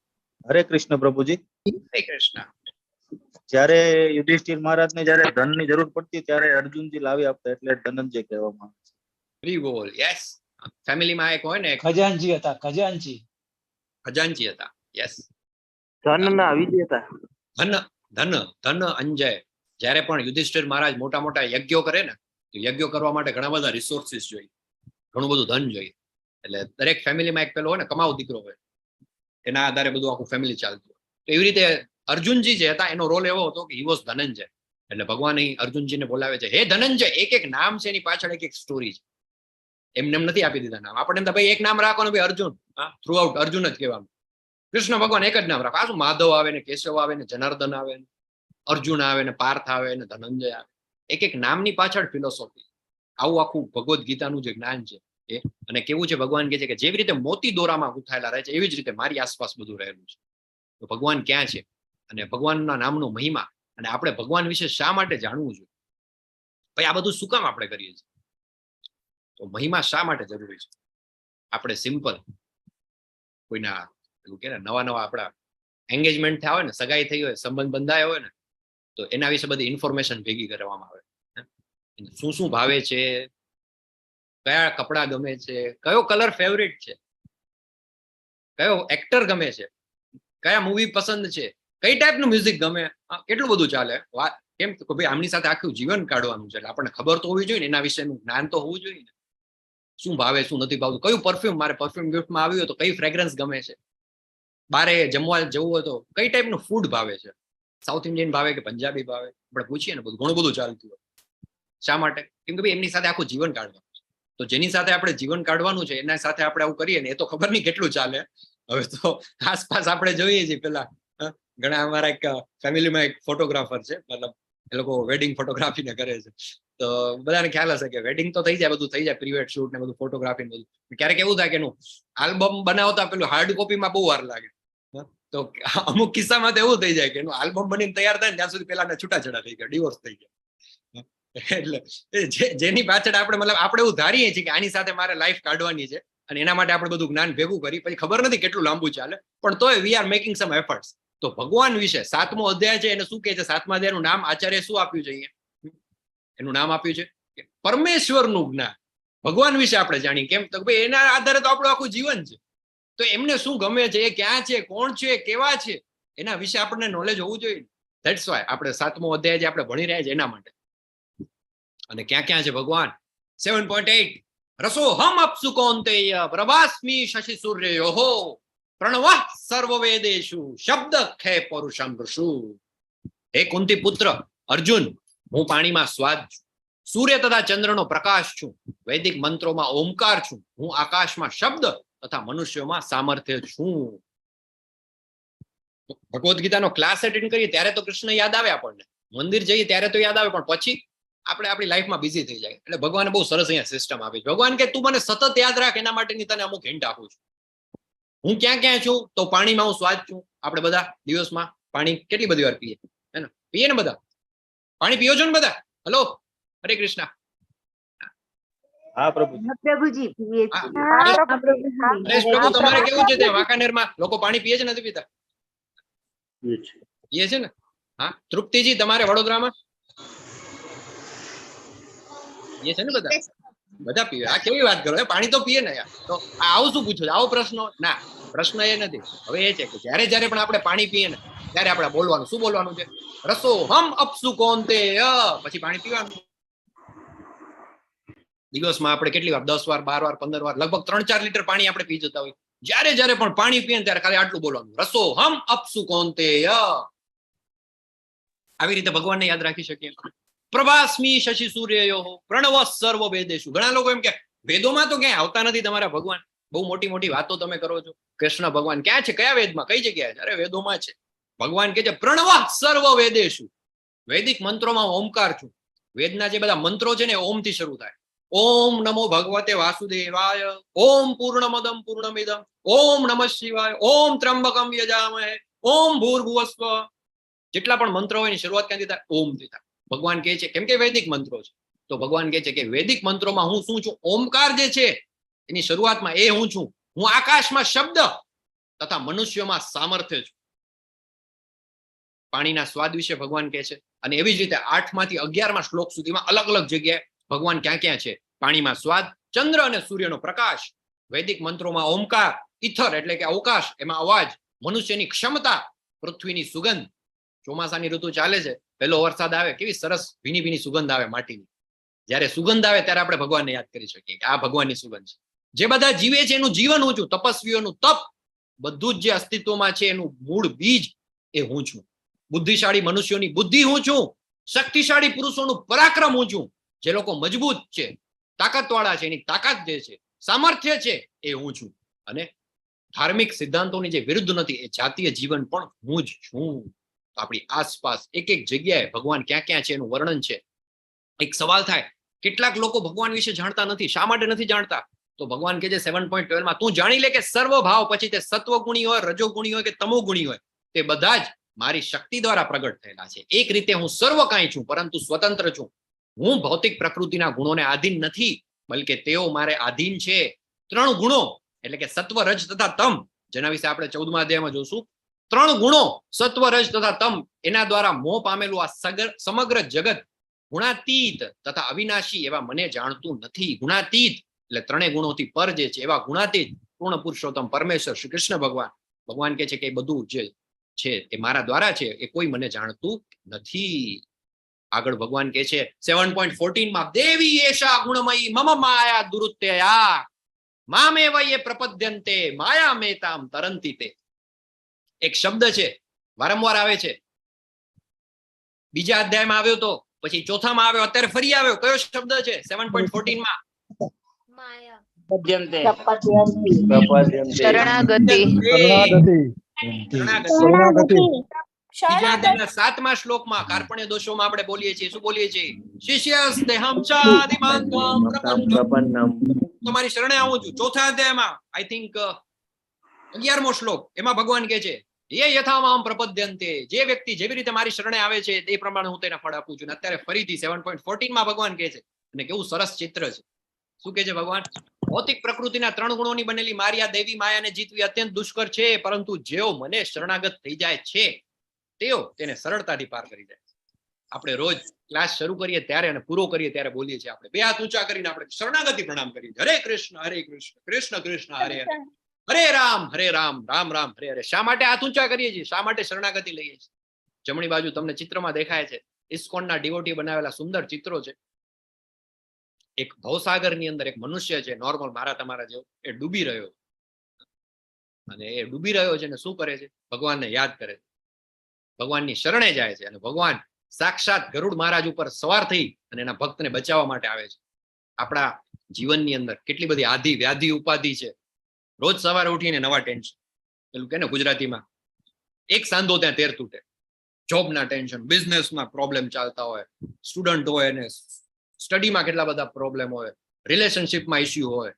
હરે કૃષ્ણ પ્રભુજી. હરે કૃષ્ણ. જયારે યુધિષ્ઠિર મહારાજને જયારે ધનની જરૂર પડતી ત્યારે અર્જુનજી લાવી આપતા એટલે ધનંજય કહેવામાં આવે છે. ફ્રી બોલ. યસ. ફેમિલીમાં એક હોય ને, ખજાનજી હતા. ખજાનજી હતા. યસ. ધનના વિજેતા. ધન અંજય. જ્યારે પણ યુધિષ્ઠિર મહારાજ મોટા મોટા યજ્ઞો કરે ને તો યજ્ઞો કરવા માટે ઘણા બધા રિસોર્સિસ જોઈએ, ઘણું બધું ધન જોઈએ. એટલે દરેક ફેમિલીમાં એક પેલો હોય ને કમાવ દીકરો હોય, એના આધારે બધું આખું ફેમિલી ચાલતું હોય. તો એવી રીતે અર્જુનજી જે હતા એનો રોલ એવો હતો કે હી વોઝ ધનંજય. એટલે ભગવાન અહીં અર્જુનજીને બોલાવે છે હે ધનંજય. એક એક નામ છે એની પાછળ એક એક સ્ટોરી છે. એમને એમ નથી આપી દીધા નામ. આપણે એમ ભાઈ એક નામ રાખવાનું, ભાઈ અર્જુન, થ્રુ આઉટ અર્જુન જ કહેવાનું. કૃષ્ણ ભગવાન એક જ નામ રાખે. આ શું માધવ આવે ને, કેશવ આવે ને, જનાર્દન આવે ને, અર્જુન આવે ને, પાર્થ આવે ને, ધનંજય આવે. એક એક નામની પાછળ ફિલોસોફી. આવું આખું ભગવદ્ ગીતાનું જે જ્ઞાન છે એ. અને કેવું છે ભગવાન કહે છે કે જેવી રીતે મોતી દોરામાં ગૂંથાયેલા રહે છે એવી જ રીતે મારી આસપાસ બધું રહેલું છે. તો ભગવાન ક્યાં છે અને ભગવાનના નામનો મહિમા, અને આપણે ભગવાન વિશે શા માટે જાણવું જોઈએ? ભાઈ આ બધું શું કામ આપણે કરીએ છીએ? તો મહિમા શા માટે જરૂરી છે? આપણે સિમ્પલ કોઈના એવું કે નવા નવા આપણા એંગેજમેન્ટ થયા હોય ને, સગાઈ થઈ હોય, સંબંધ બંધાયો હોય ને, તો એના વિશે બધી ઇન્ફોર્મેશન ભેગી કરવામાં આવે. શું શું ભાવે છે, કયા કપડાં ગમે છે, કયો કલર ફેવરિટ છે, કયો એક્ટર ગમે છે, કયા મૂવી પસંદ છે, કઈ ટાઈપનું મ્યુઝિક ગમે, કેટલું બધું ચાલે. કેમ કે ભાઈ આમની સાથે આખું જીવન કાઢવાનું છે એટલે આપણને ખબર તો હોવી જોઈએ ને, એના વિશેનું જ્ઞાન તો હોવું જોઈએ ને. શું ભાવે, શું નથી ભાવતું, કયું પરફ્યુમ, મારે પરફ્યુમ ગિફ્ટમાં આવ્યું હોય તો કઈ ફ્રેગ્રન્સ ગમે છે, બારે જમવા જવું હોય તો કઈ ટાઈપનું ફૂડ ભાવે છે, સાઉથ ઇન્ડિયન ભાવે કે પંજાબી ભાવે, આપણે પૂછીએ ને, બધું ઘણું બધું ચાલતું હોય. શા માટે? કેમ કે ભાઈ એમની સાથે આખું જીવન કાઢવાનું છે. તો જેની સાથે આપણે જીવન કાઢવાનું છે એના સાથે આપણે આવું કરીએ ને એ તો ખબર નહીં કેટલું ચાલે. હવે તો આસપાસ આપણે જોઈએ છીએ, પેલા ઘણા અમારા એક ફેમિલીમાં એક ફોટોગ્રાફર છે, મતલબ એ લોકો વેડિંગ ફોટોગ્રાફી ને કરે છે. તો બધાને ખ્યાલ હશે કે વેડિંગ તો થઈ જાય, બધું થઈ જાય, પ્રી વેડ શૂટ ને બધું, ફોટોગ્રાફી ને બધું. ક્યારેક એવું થાય કે એનું આલ્બમ બનાવતા પેલું હાર્ડ કોપીમાં બહુ વાર લાગે. તો અમુક કિસ્સામાં તો એવું થઈ જાય કે એનું આલ્બમ બનીને તૈયાર થાય ને ત્યાં સુધી પેલા છૂટાછેડા થઈ ગયા, ડિવોર્સ થઈ ગયા. એટલે જેની પાછળ આપણે મતલબ આપણે એવું ધારીએ છીએ કે આની સાથે મારે લાઈફ કાઢવાની છે અને એના માટે આપણે બધું જ્ઞાન ભેગું કરી, પછી ખબર નથી કેટલું લાંબુ ચાલે, પણ તોય we are making some efforts. તો ભગવાન વિશે 7મો અધ્યાય છે એને શું કહે છે? 7મા અધ્યાયનું નામ આચાર્ય શું આપ્યું છે? એનું નામ આપ્યું છે કે પરમેશ્વરનું જ્ઞાન. ભગવાન વિશે આપણે જાણીએ. કેમ તો ભાઈ એના આધારે તો આપણું આખું જીવન છે. તો એમને શું ગમે છે, એ ક્યાં છે, કોણ છે, કેવા છે, એના વિશે આપણને નોલેજ હોવું જોઈએ. ધેટ્સ વાય આપણે 7મો અધ્યાય જે આપણે ભણી રહ્યા છીએ એના માટે. અને ક્યાં ક્યાં છે ભગવાન? 7.8 રસોહમ અપ્સુ કૌંતેય પ્રભાસ્મિ શશિ સૂર્યયોઃ પ્રણવઃ સર્વવેદેષુ શબ્દ ખે પરુષમ ઋષુ. હે કુંતી પુત્ર અર્જુન, હું પાણીમાં સ્વાદ છું, સૂર્ય તથા ચંદ્રનો પ્રકાશ છું, વૈદિક મંત્રોમાં ઓમકાર છું, હું આકાશમાં શબ્દ તથા મનુષ્યોમાં સામર્થ્ય છું. ભગવદ્ ગીતાનો ક્લાસ એટેન્ડ કરીએ ત્યારે તો કૃષ્ણ યાદ આવે આપણને, મંદિર જઈએ ત્યારે તો યાદ આવે, પણ પછી આપણે આપણી લાઈફમાં બિઝી થઈ જાય. એટલે ભગવાને બહુ સરસ અહીંયા સિસ્ટમ આપી. ભગવાન કે તું મને સતત યાદ રાખ, એના માટેની તને અમુક હિન્ટ આપું છું. હું ક્યાં ક્યાં છું? તો પાણીમાં હું સ્વાદ છું. આપણે બધા દિવસમાં પાણી કેટલી બધી વાર પીએ, હે ને? પીએ ને બધા? પાણી પીઓ છો ને બધા? હલો, હરે કૃષ્ણ. હા પ્રભુજી. પ્રભુ તમારે કેવું છે ત્યાં વાંકાનેરમાં લોકો પાણી પીએ છે નથી પીતા? પીએ છે ને? હા. તૃપ્તિજી તમારે વડોદરામાં પીએ છે ને બધા? બધા પીવે. આ કેવી વાત કરો? પાણી તો પીએ ને યાર. તો આવું શું પૂછો? આવો પ્રશ્ન ના, પ્રશ્ન એ નથી. હવે એ છે કે જયારે જયારે પણ આપણે પાણી પીએ ને ત્યારે આપણે બોલવાનું. શું બોલવાનું છે? રસો હમ અપસુ કોંતે, પછી પાણી પીવાનું. દિવસમાં આપણે કેટલી વાર? 10 વાર, 12 વાર, 15 વાર, લગભગ 3-4 લીટર પાણી આપણે પી જતા હોય. જયારે જયારે પણ પાણી પીએ ત્યારે ખાલી આટલું બોલવાનું, રસો હમ અપસુ કોંતે. આવી રીતે ભગવાનને યાદ રાખી શકીએ. પ્રભાસ્મી શશી સૂર્યયો પ્રણવ સર્વ વેદેશુ. ઘણા લોકો એમ કે વેદોમાં તો ક્યાંય આવતા નથી તમારા ભગવાન. બહુ મોટી મોટી વાતો તમે કરો છો. કૃષ્ણ ભગવાન ક્યાં છે? કયા વેદમાં? કઈ જગ્યાએ છે? અરે વેદોમાં છે. ભગવાન કે છે પ્રણવ સર્વ વેદેશુ. વૈદિક મંત્રોમાં ઓમકાર છું. વેદના જે બધા મંત્રો છે ને ઓમ થી શરૂ થાય. ઓમ નમો ભગવતે વાસુદેવાય, ઓમ પૂર્ણમદમ પૂર્ણમિદમ, ઓમ નમઃ શિવાય, ઓમ ત્રંબકમ યજામહે, ઓમ ભૂર્ભુવસ્વ. જેટલા પણ મંત્રો હોય ની શરૂઆત ક્યાંથી થાય? ઓમ થી થાય. ભગવાન કહે છે, કેમ કે વૈદિક મંત્રો છે, તો ભગવાન કહે છે કે વૈદિક મંત્રોમાં હું શું છું? ઓમકાર જે છે એની શરૂઆતમાં એ હું છું. હું આકાશમાં શબ્દ તથા મનુષ્યોમાં સામર્થ્ય છું. પાણીના સ્વાદ વિશે ભગવાન કહે છે. અને એવી જ રીતે 8 માંથી 11મા શ્લોક સુધીમાં અલગ અલગ જગ્યાએ ભગવાન ક્યાં ક્યાં છે. પાણીમાં સ્વાદ, ચંદ્ર અને સૂર્યનો પ્રકાશ, વૈદિક મંત્રોમાં ઓમકાર, ઇથર એટલે કે અવકાશ, એમાં અવાજ, મનુષ્યની ક્ષમતા, પૃથ્વીની સુગંધ. ચોમાસાની ઋતુ ચાલે છે, પહેલો વરસાદ આવે, કેવી સરસ ભીની ભીની સુગંધ આવે માટીની. જ્યારે સુગંધ આવે ત્યારે આપણે ભગવાનને યાદ કરી શકીએ કે આ ભગવાનની સુગંધ છે. જે બધા જીવે છે એનું જીવન હું છું. તપસ્વીઓનું તપ, બધું જ જે અસ્તિત્વમાં છે એનું મૂળ બીજ એ હું છું. બુદ્ધિશાળી મનુષ્યોની બુદ્ધિ હું છું. શક્તિશાળી પુરુષોનું પરાક્રમ હું છું. જે લોકો મજબૂત છે, તાકાતવાળા છે, એની તાકાત જે છે, સામર્થ્ય છે, એ હું છું. અને ધાર્મિક સિદ્ધાંતોની જે વિરુદ્ધ નથી એ જાતીય જીવન પણ હું જ છું. આપણી આસપાસ એક એક જગ્યાએ ભગવાન ક્યાં ક્યાં છે એનું વર્ણન છે. એક સવાલ થાય, કેટલાક લોકો ભગવાન વિશે જાણતા નથી. શા માટે નથી જાણતા? તો ભગવાન કે છે 7.12 માં, તું જાણી લે કે સર્વ ભાવ, પછી તે સત્વગુણી હોય, રજોગુણી હોય કે તમોગુણી હોય, તે બધા જ મારી શક્તિ દ્વારા પ્રગટ થયેલા છે. એક રીતે હું સર્વ કાંઈ છું, પરંતુ સ્વતંત્ર છું. હું ભૌતિક પ્રકૃતિના ગુણોને આધીન નથી, બલકે તેઓ મારે આધીન છે. 3 ગુણો એટલે કે સત્વ, રજ તથા તમ, જેના વિશે આપણે 14મા અધ્યાયમાં જોશું. 3 ગુણો સત્વ, રજ તથા તમ, એના દ્વારા મોહ પામેલું આ સમગ્ર જગત ગુણાતીત તથા અવિનાશી એવા મને જાણતું નથી. ગુણાતીત એટલે 3 ગુણોથી પર જે છે એવા ગુણાતીત પૂર્ણ પુરુષોત્તમ પરમેશ્વર શ્રી કૃષ્ણ ભગવાન. ભગવાન કહે છે કે બધું જે છે એ મારા દ્વારા છે, એ કોઈ મને જાણતું નથી. આગળ ભગવાન કહે છે 7.14 માં, દેવી એશા ગુણમયી મમ માયા દુરુત્તયા મામેવ યે પ્રપદ્યન્તે માયા મેતામ તરંતિ તે. એક શબ્દ છે, વારંવાર આવે છે. બીજા અધ્યાયમાં આવ્યો તો, પછી ચોથામાં આવ્યો, અત્યારે ફરી આવ્યો. કયો શબ્દ છે? 7.14 માં શરણાગતિ. 7મા શ્લોકમાં કાર્પણ્ય દોષોમાં આપણે બોલીએ છીએ. શું બોલીએ છીએ? શિષ્યસ્તેહમ ચાદિમાંતમ પ્રપન્નમ, તમારી શરણે આવું છું. ચોથા અધ્યાયમાં આઈ થિંક 11મો શ્લોક, એમાં ભગવાન કહે છે યે યથામામ પ્રપદ્યન્તે, જે વ્યક્તિ જેવી રીતે મારી શરણે આવે છે તે પ્રમાણે હું તેને ફળ આપું છું. અત્યારે ફરીથી 7.14 માં ભગવાન કહે છે, અને કેવું સરસ ચિત્ર છે. શું કહે છે ભગવાન? ભૌતિક પ્રકૃતિના 3 ગુણોની બનેલી મારી આ દેવી માયાને જીતવી અત્યંત દુષ્કર છે, પરંતુ જેઓ મને શરણાગત થઈ જાય છે તેઓ તેને સરળતાથી પાર કરી જાય. આપણે રોજ ક્લાસ શરૂ કરીએ ત્યારે અને પૂરો કરીએ ત્યારે બોલીએ છીએ, આપણે 2 હાથ ઊંચા કરીને આપણે શરણાગતિ પ્રણામ કરીએ. હરે કૃષ્ણ કૃષ્ણ કૃષ્ણ હરે હરે, હરે રામ રામ રામ હરે હરે. શા માટે હાથ ઊંચા કરીએ છીએ? શા માટે શરણાગતિ લઈએ છીએ? જમણી બાજુ તમને ચિત્રમાં દેખાય છે, ઇસ્કોનના ડિવોટી બનાવેલા સુંદર ચિત્રો છે. એક ભવસાગરની અંદર એક મનુષ્ય છે, નોર્મલ મારા તમારા જેવો, એ ડૂબી રહ્યો. અને એ ડૂબી રહ્યો છે ને શું કરે છે? ભગવાનને યાદ કરે છે, ભગવાનની શરણે જાય છે. અને ભગવાન સાક્ષાત ગરુડ મહારાજ ઉપર સવાર થઈ અને એના ભક્તને બચાવવા માટે આવે છે. આપણા જીવનની અંદર કેટલી બધી આધિ વ્યાધિ ઉપાધિ છે. રોજ સવારે ઉઠીને નવા ટેન્શન, પેલું કે ને ગુજરાતીમાં એક સાંધો ત્યાં તેર તૂટે. જોબના ટેન્શન, બિઝનેસમાં પ્રોબ્લેમ ચાલતા હોય, સ્ટુડન્ટ હોય ને સ્ટડીમાં કેટલા બધા પ્રોબ્લેમ હોય, રિલેશનશિપમાં ઇસ્યુ હોય,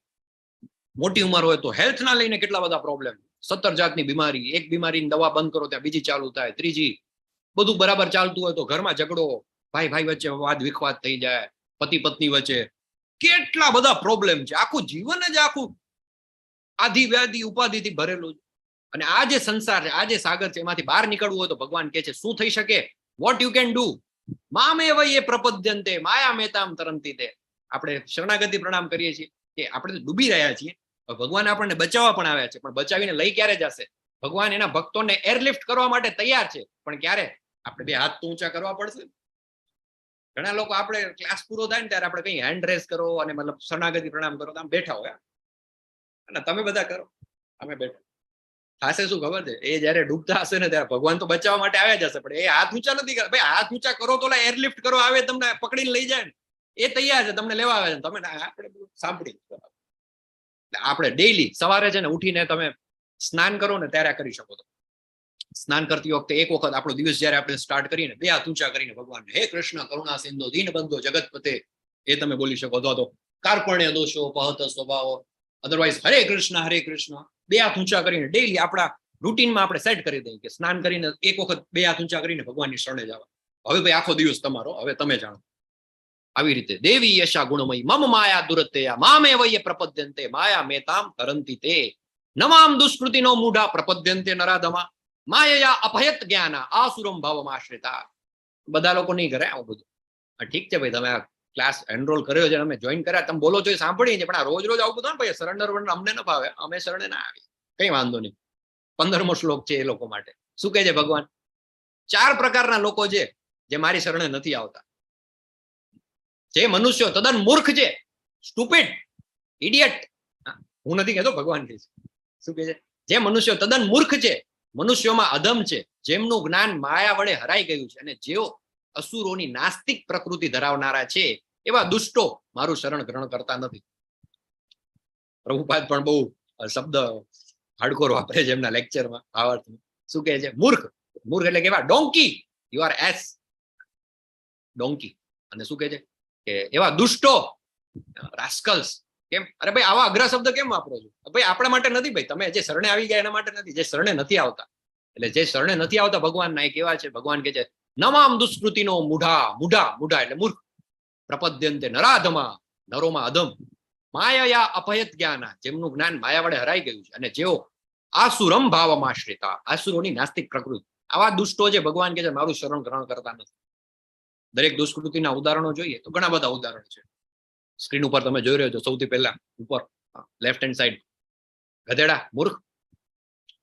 મોટી ઉંમર હોય તો હેલ્થના લઈને કેટલા બધા પ્રોબ્લેમ, 17 જાતની બીમારી, એક બીમારીની દવા બંધ કરો ત્યાં બીજી ચાલુ થાય, ત્રીજી. બધું બરાબર ચાલતું હોય તો ઘરમાં ઝઘડો, ભાઈ ભાઈ વચ્ચે વાદ વિખવાદ થઈ જાય, પતિ પત્ની વચ્ચે કેટલા બધા પ્રોબ્લેમ છે. આખું જીવન જ આખું આધિ વ્યાધિ ઉપાધિથી ભરેલું છે. અને આ જે સંસાર છે, આ જે સાગર છે, એમાંથી બહાર નીકળવું હોય તો ભગવાન કહે છે શું થઈ શકે, વોટ યુ કેન ડુ, મામે વયે પ્રપદ્યંતે માયા મેતામ તરંતી તે. આપણે શરણાગતિ પ્રણામ કરીએ છીએ કે આપણે ડૂબી રહ્યા છીએ, ભગવાન આપણને બચાવવા પણ આવ્યા છે, પણ બચાવીને લઈ ક્યારે જશે? ભગવાન એના ભક્તોને એરલિફ્ટ કરવા માટે તૈયાર છે, પણ ક્યારે? આપણે 2 હાથ ઊંચા કરવા પડશે. ઘણા લોકો આપણે ક્લાસ પૂરો થાય ને ત્યારે આપણે કઈ હેન્ડ રેસ કરો અને મતલબ શરણાગતિ પ્રણામ કરો, આમ બેઠા હોય અને તમે બધા કરો, અમે બેઠા. થશે શું ખબર છે? એ જયારે ડૂબતા હશે ને ત્યારે ભગવાન તો બચાવવા માટે આવ્યા જશે, પણ એ હાથ ઊંચા નથી કરતા. ભાઈ હાથ ઊંચા કરો તો એરલિફ્ટ કરો આવે, તમને પકડીને લઈ જાય ને, એ તૈયાર છે, તમને લેવા આવે છે. તમે આપણે સાંભળી આપણે ડેઈલી સવારે છે ને ઉઠીને તમે સ્નાન કરો ને ત્યારે કરી શકો છો. સ્નાન કરતી વખતે એક વખત આપણો દિવસ જયારે આપણે સ્ટાર્ટ કરીને 2 હાથ ઊંચા કરીને ભગવાન હે કૃષ્ણ કરુણા સિંધુ દીનબંધુ જગતપતે એ તમે બોલી શકો. તો કાર્પણ્ય દોષો પહત સ્વભાવો, અધરવાઇઝ હરે કૃષ્ણ 2 હાથ ઊંચા કરીને ડેઈલી આપણા રૂટીનમાં આપણે સેટ કરી દઈએ કે સ્નાન કરીને એક વખત 2 હાથ ઊંચા કરીને ભગવાનની શરણે જવા. હવે ભાઈ આખો દિવસ તમારો, હવે તમે જાણો. આવી રીતે દેવી યશા ગુણમયી મમ માયા દુરતયા મામે વયે પ્રપદ્યંતે માયા મેતામ તરંતી તે નમામ દુષ્કૃતિનો મૂઢા પ્રપદ્યંતે નરાધમા માયા અભયત જ્ઞાના આસુરમ ભાવમાં આશ્રિતા. બધા લોકો નહીં કરે આવું બધું. ઠીક છે ભાઈ, તમે આ ક્લાસ એનરોલ કર્યો છે, અમે જોઈન કર્યા, તમે બોલો છો એ સાંભળીએ છીએ, પણ આ રોજ રોજ આવું બધું ભાઈ સરેન્ડર અમને ન ભાવે, અમે શરણે ના આવી, કઈ વાંધો નહીં. 15મો શ્લોક છે એ લોકો માટે. શું કહે છે ભગવાન? 4 પ્રકારના લોકો છે જે મારી શરણે નથી આવતા. જે મનુષ્યો તદ્દન મૂર્ખ છે, સ્ટુપિડ, ઇડિયટ. હું નથી કહેતો, ભગવાન કહે છે. શું કહે છે? જે મનુષ્યો તદ્દન મૂર્ખ છે, મનુષ્યોમાં અધમ છે, જેમનું જ્ઞાન માયા વડે હરાઈ ગયું છે, અને જેઓ અસુરોની નાસ્તિક પ્રકૃતિ ધરાવનારા છે, એવા દુષ્ટો મારું શરણ ગ્રહણ કરતા નથી. પ્રભુપાદ પણ બહુ શબ્દ હાર્ડકોર વાપરે છે એમના લેક્ચરમાં, ભાવાર્થમાં. શું કહે છે? મૂર્ખ. મૂર્ખ એટલે કેવા? Donkey. You are S, donkey. અને શું કહે છે કે એવા દુષ્ટો, રાસ્કલ્સ. કેમ? અરે ભાઈ આવા અઘરા શબ્દ કેમ વાપરો છો? ભાઈ આપણા માટે નથી, ભાઈ તમે જે શરણે આવી ગયા એના માટે નથી, જે શરણે નથી આવતા. એટલે જે શરણે નથી આવતા ભગવાનના એ કેવા છે? ભગવાન કહે છે નમામ દુષ્કૃતિનો મૂઢા, મૂઢા મૂઢા એટલે મૂર્ખ, પ્રપદ્યંતે નરાધમા નરોમાં અધમ, માયા અભયત જ્ઞાના જેમનું જ્ઞાન માયા વડે હરાઈ ગયું છે, અને જેઓ આસુરમ ભાવમાં આશ્રિતા આસુરોની નાસ્તિક પ્રકૃતિ. આવા દુષ્ટો જે ભગવાન કહે છે મારું શરણ ગ્રહણ કરતા નથી. દરેક દુષ્કૃતિના ઉદાહરણો જોઈએ તો ઘણા બધા ઉદાહરણો છે. સ્ક્રીન ઉપર તમે જોઈ રહ્યો છો, સૌથી પહેલા ઉપર લેફ્ટ હેન્ડ સાઈડ ગધેડા, મૂર્ખ.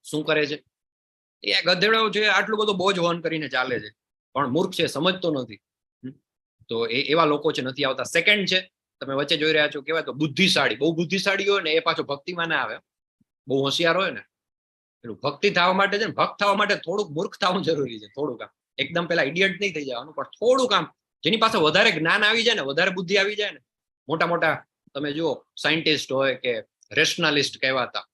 શું કરે છે એ ગધેડો છે? આટલું બધું બોજ વહન કરીને ચાલે છે, પણ મૂર્ખ છે, સમજતો નથી. તો એવા લોકો છે, નથી આવતા. સેકન્ડ છે, તમે વચ્ચે જોઈ રહ્યા છો, કેવાય તો બુદ્ધિશાળી. બહુ બુદ્ધિશાળી હોય ને એ પાછો ભક્તિમાં ના આવે. બહુ હોશિયાર હોય ને પેલું ભક્તિ થવા માટે છે ને, ભક્ત થવા માટે થોડુંક મૂર્ખ થવું જરૂરી છે. થોડુંક આમ એકદમ પેલા ઇડિયટ નહીં થઈ જવાનું, પણ થોડુંક આમ જેની પાસે વધારે જ્ઞાન આવી જાય ને, વધારે બુદ્ધિ આવી જાય ને, મોટા મોટા તમે જુઓ સાયન્ટિસ્ટ હોય કે રેશનાલિસ્ટ કહેવાતા,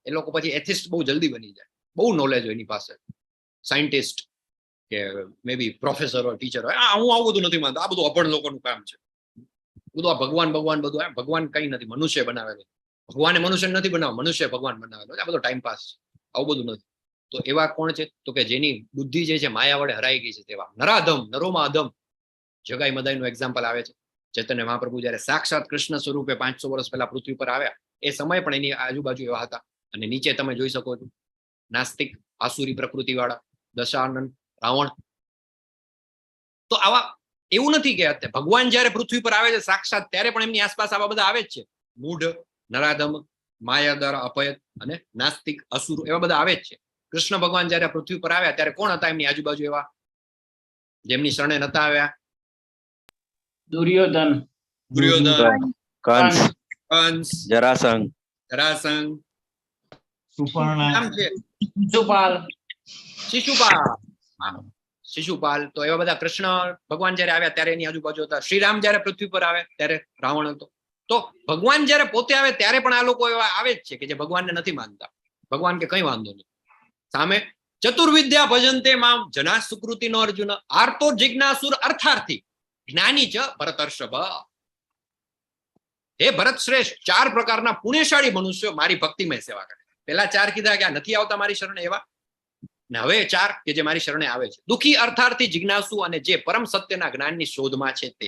એ લોકો પછી એથિસ્ટ બહુ જલ્દી બની જાય. બહુ નોલેજ હોય એની પાસે. સાયન્ટિસ્ટ કે મે બી પ્રોફેસર હોય, ટીચર હોય, હું આવું બધું નથી માનતો, આ બધું અભણ લોકોનું કામ છે. બધું આ ભગવાન ભગવાન બધું, ભગવાન કઈ નથી, મનુષ્ય બનાવેલો. ભગવાને મનુષ્ય નથી બનાવ્યો, મનુષ્ય ભગવાન બનાવેલો. આ બધો ટાઈમ પાસ છે, આવું બધું નથી. તો એવા કોણ છે? તો કે જેની બુદ્ધિ જે છે માયા વડે હરાઈ ગઈ છે, તેવા નરાધમ, નરોમાં અધમ. જગાઈ મદાઈનું એક્ઝામ્પલ આવે છે. ચૈતન્ય મહાપ્રભુ જયારે સાક્ષાત કૃષ્ણ સ્વરૂપે 500 વર્ષ પહેલા પૃથ્વી પર આવ્યા, એ સમય પણ એની આજુબાજુ એવા હતા. અને નીચે તમે જોઈ શકો છો નાસ્તિક, આસુરી પ્રકૃતિ વાળા, દશાનંદ, રાવણ. તો આવા એવું નથી કે ભગવાન જયારે પૃથ્વી પર આવે છે સાક્ષાત, ત્યારે પણ એમની આસપાસ આવા બધા આવે જ છે. મૂઢ, નરાધમ, માયાદાર, અપયત અને નાસ્તિક, અસુર એવા બધા આવે જ છે. કૃષ્ણ ભગવાન જયારે પૃથ્વી પર આવ્યા ત્યારે કોણ હતા એમની આજુબાજુ એવા જેમની શરણે નતા આવ્યા? દુર્યોધન, કંસ, કંસ, જરાસંઘ, નામ છે શિશુપાલ. તો એવા બધા કૃષ્ણ ભગવાન જયારે આવ્યા ત્યારે એની આજુબાજુ હતા. શ્રીરામ જયારે પૃથ્વી પર આવે ત્યારે રાવણ હતો. તો ભગવાન જયારે પોતે આવે ત્યારે પણ આ લોકો એવા આવે જ છે કે જે ભગવાનને નથી માનતા. ભગવાન કે કઈ વાંધો નહીં, સામે ચતુર્વિદ્યા ભજન્તે મામ જના સુકૃતિનો અર્જુન આર્તો જિજ્ઞાસુર અર્થાર્થી જ્ઞાની ચ ભરતર્ષભ. હે ભરત શ્રેષ્ઠ, 4 પ્રકારના પુણ્યશાળી મનુષ્યો મારી ભક્તિમય સેવા કરે. પેલા 4 કીધા કે આ નથી આવતા મારી શરણે એવા, ને હવે 4 કે જે મારી શરણે આવે છે. દુઃખી, અર્થાર્થી, જિજ્ઞાસુ અને જે પરમ સત્યના જ્ઞાનની શોધમાં છે તે.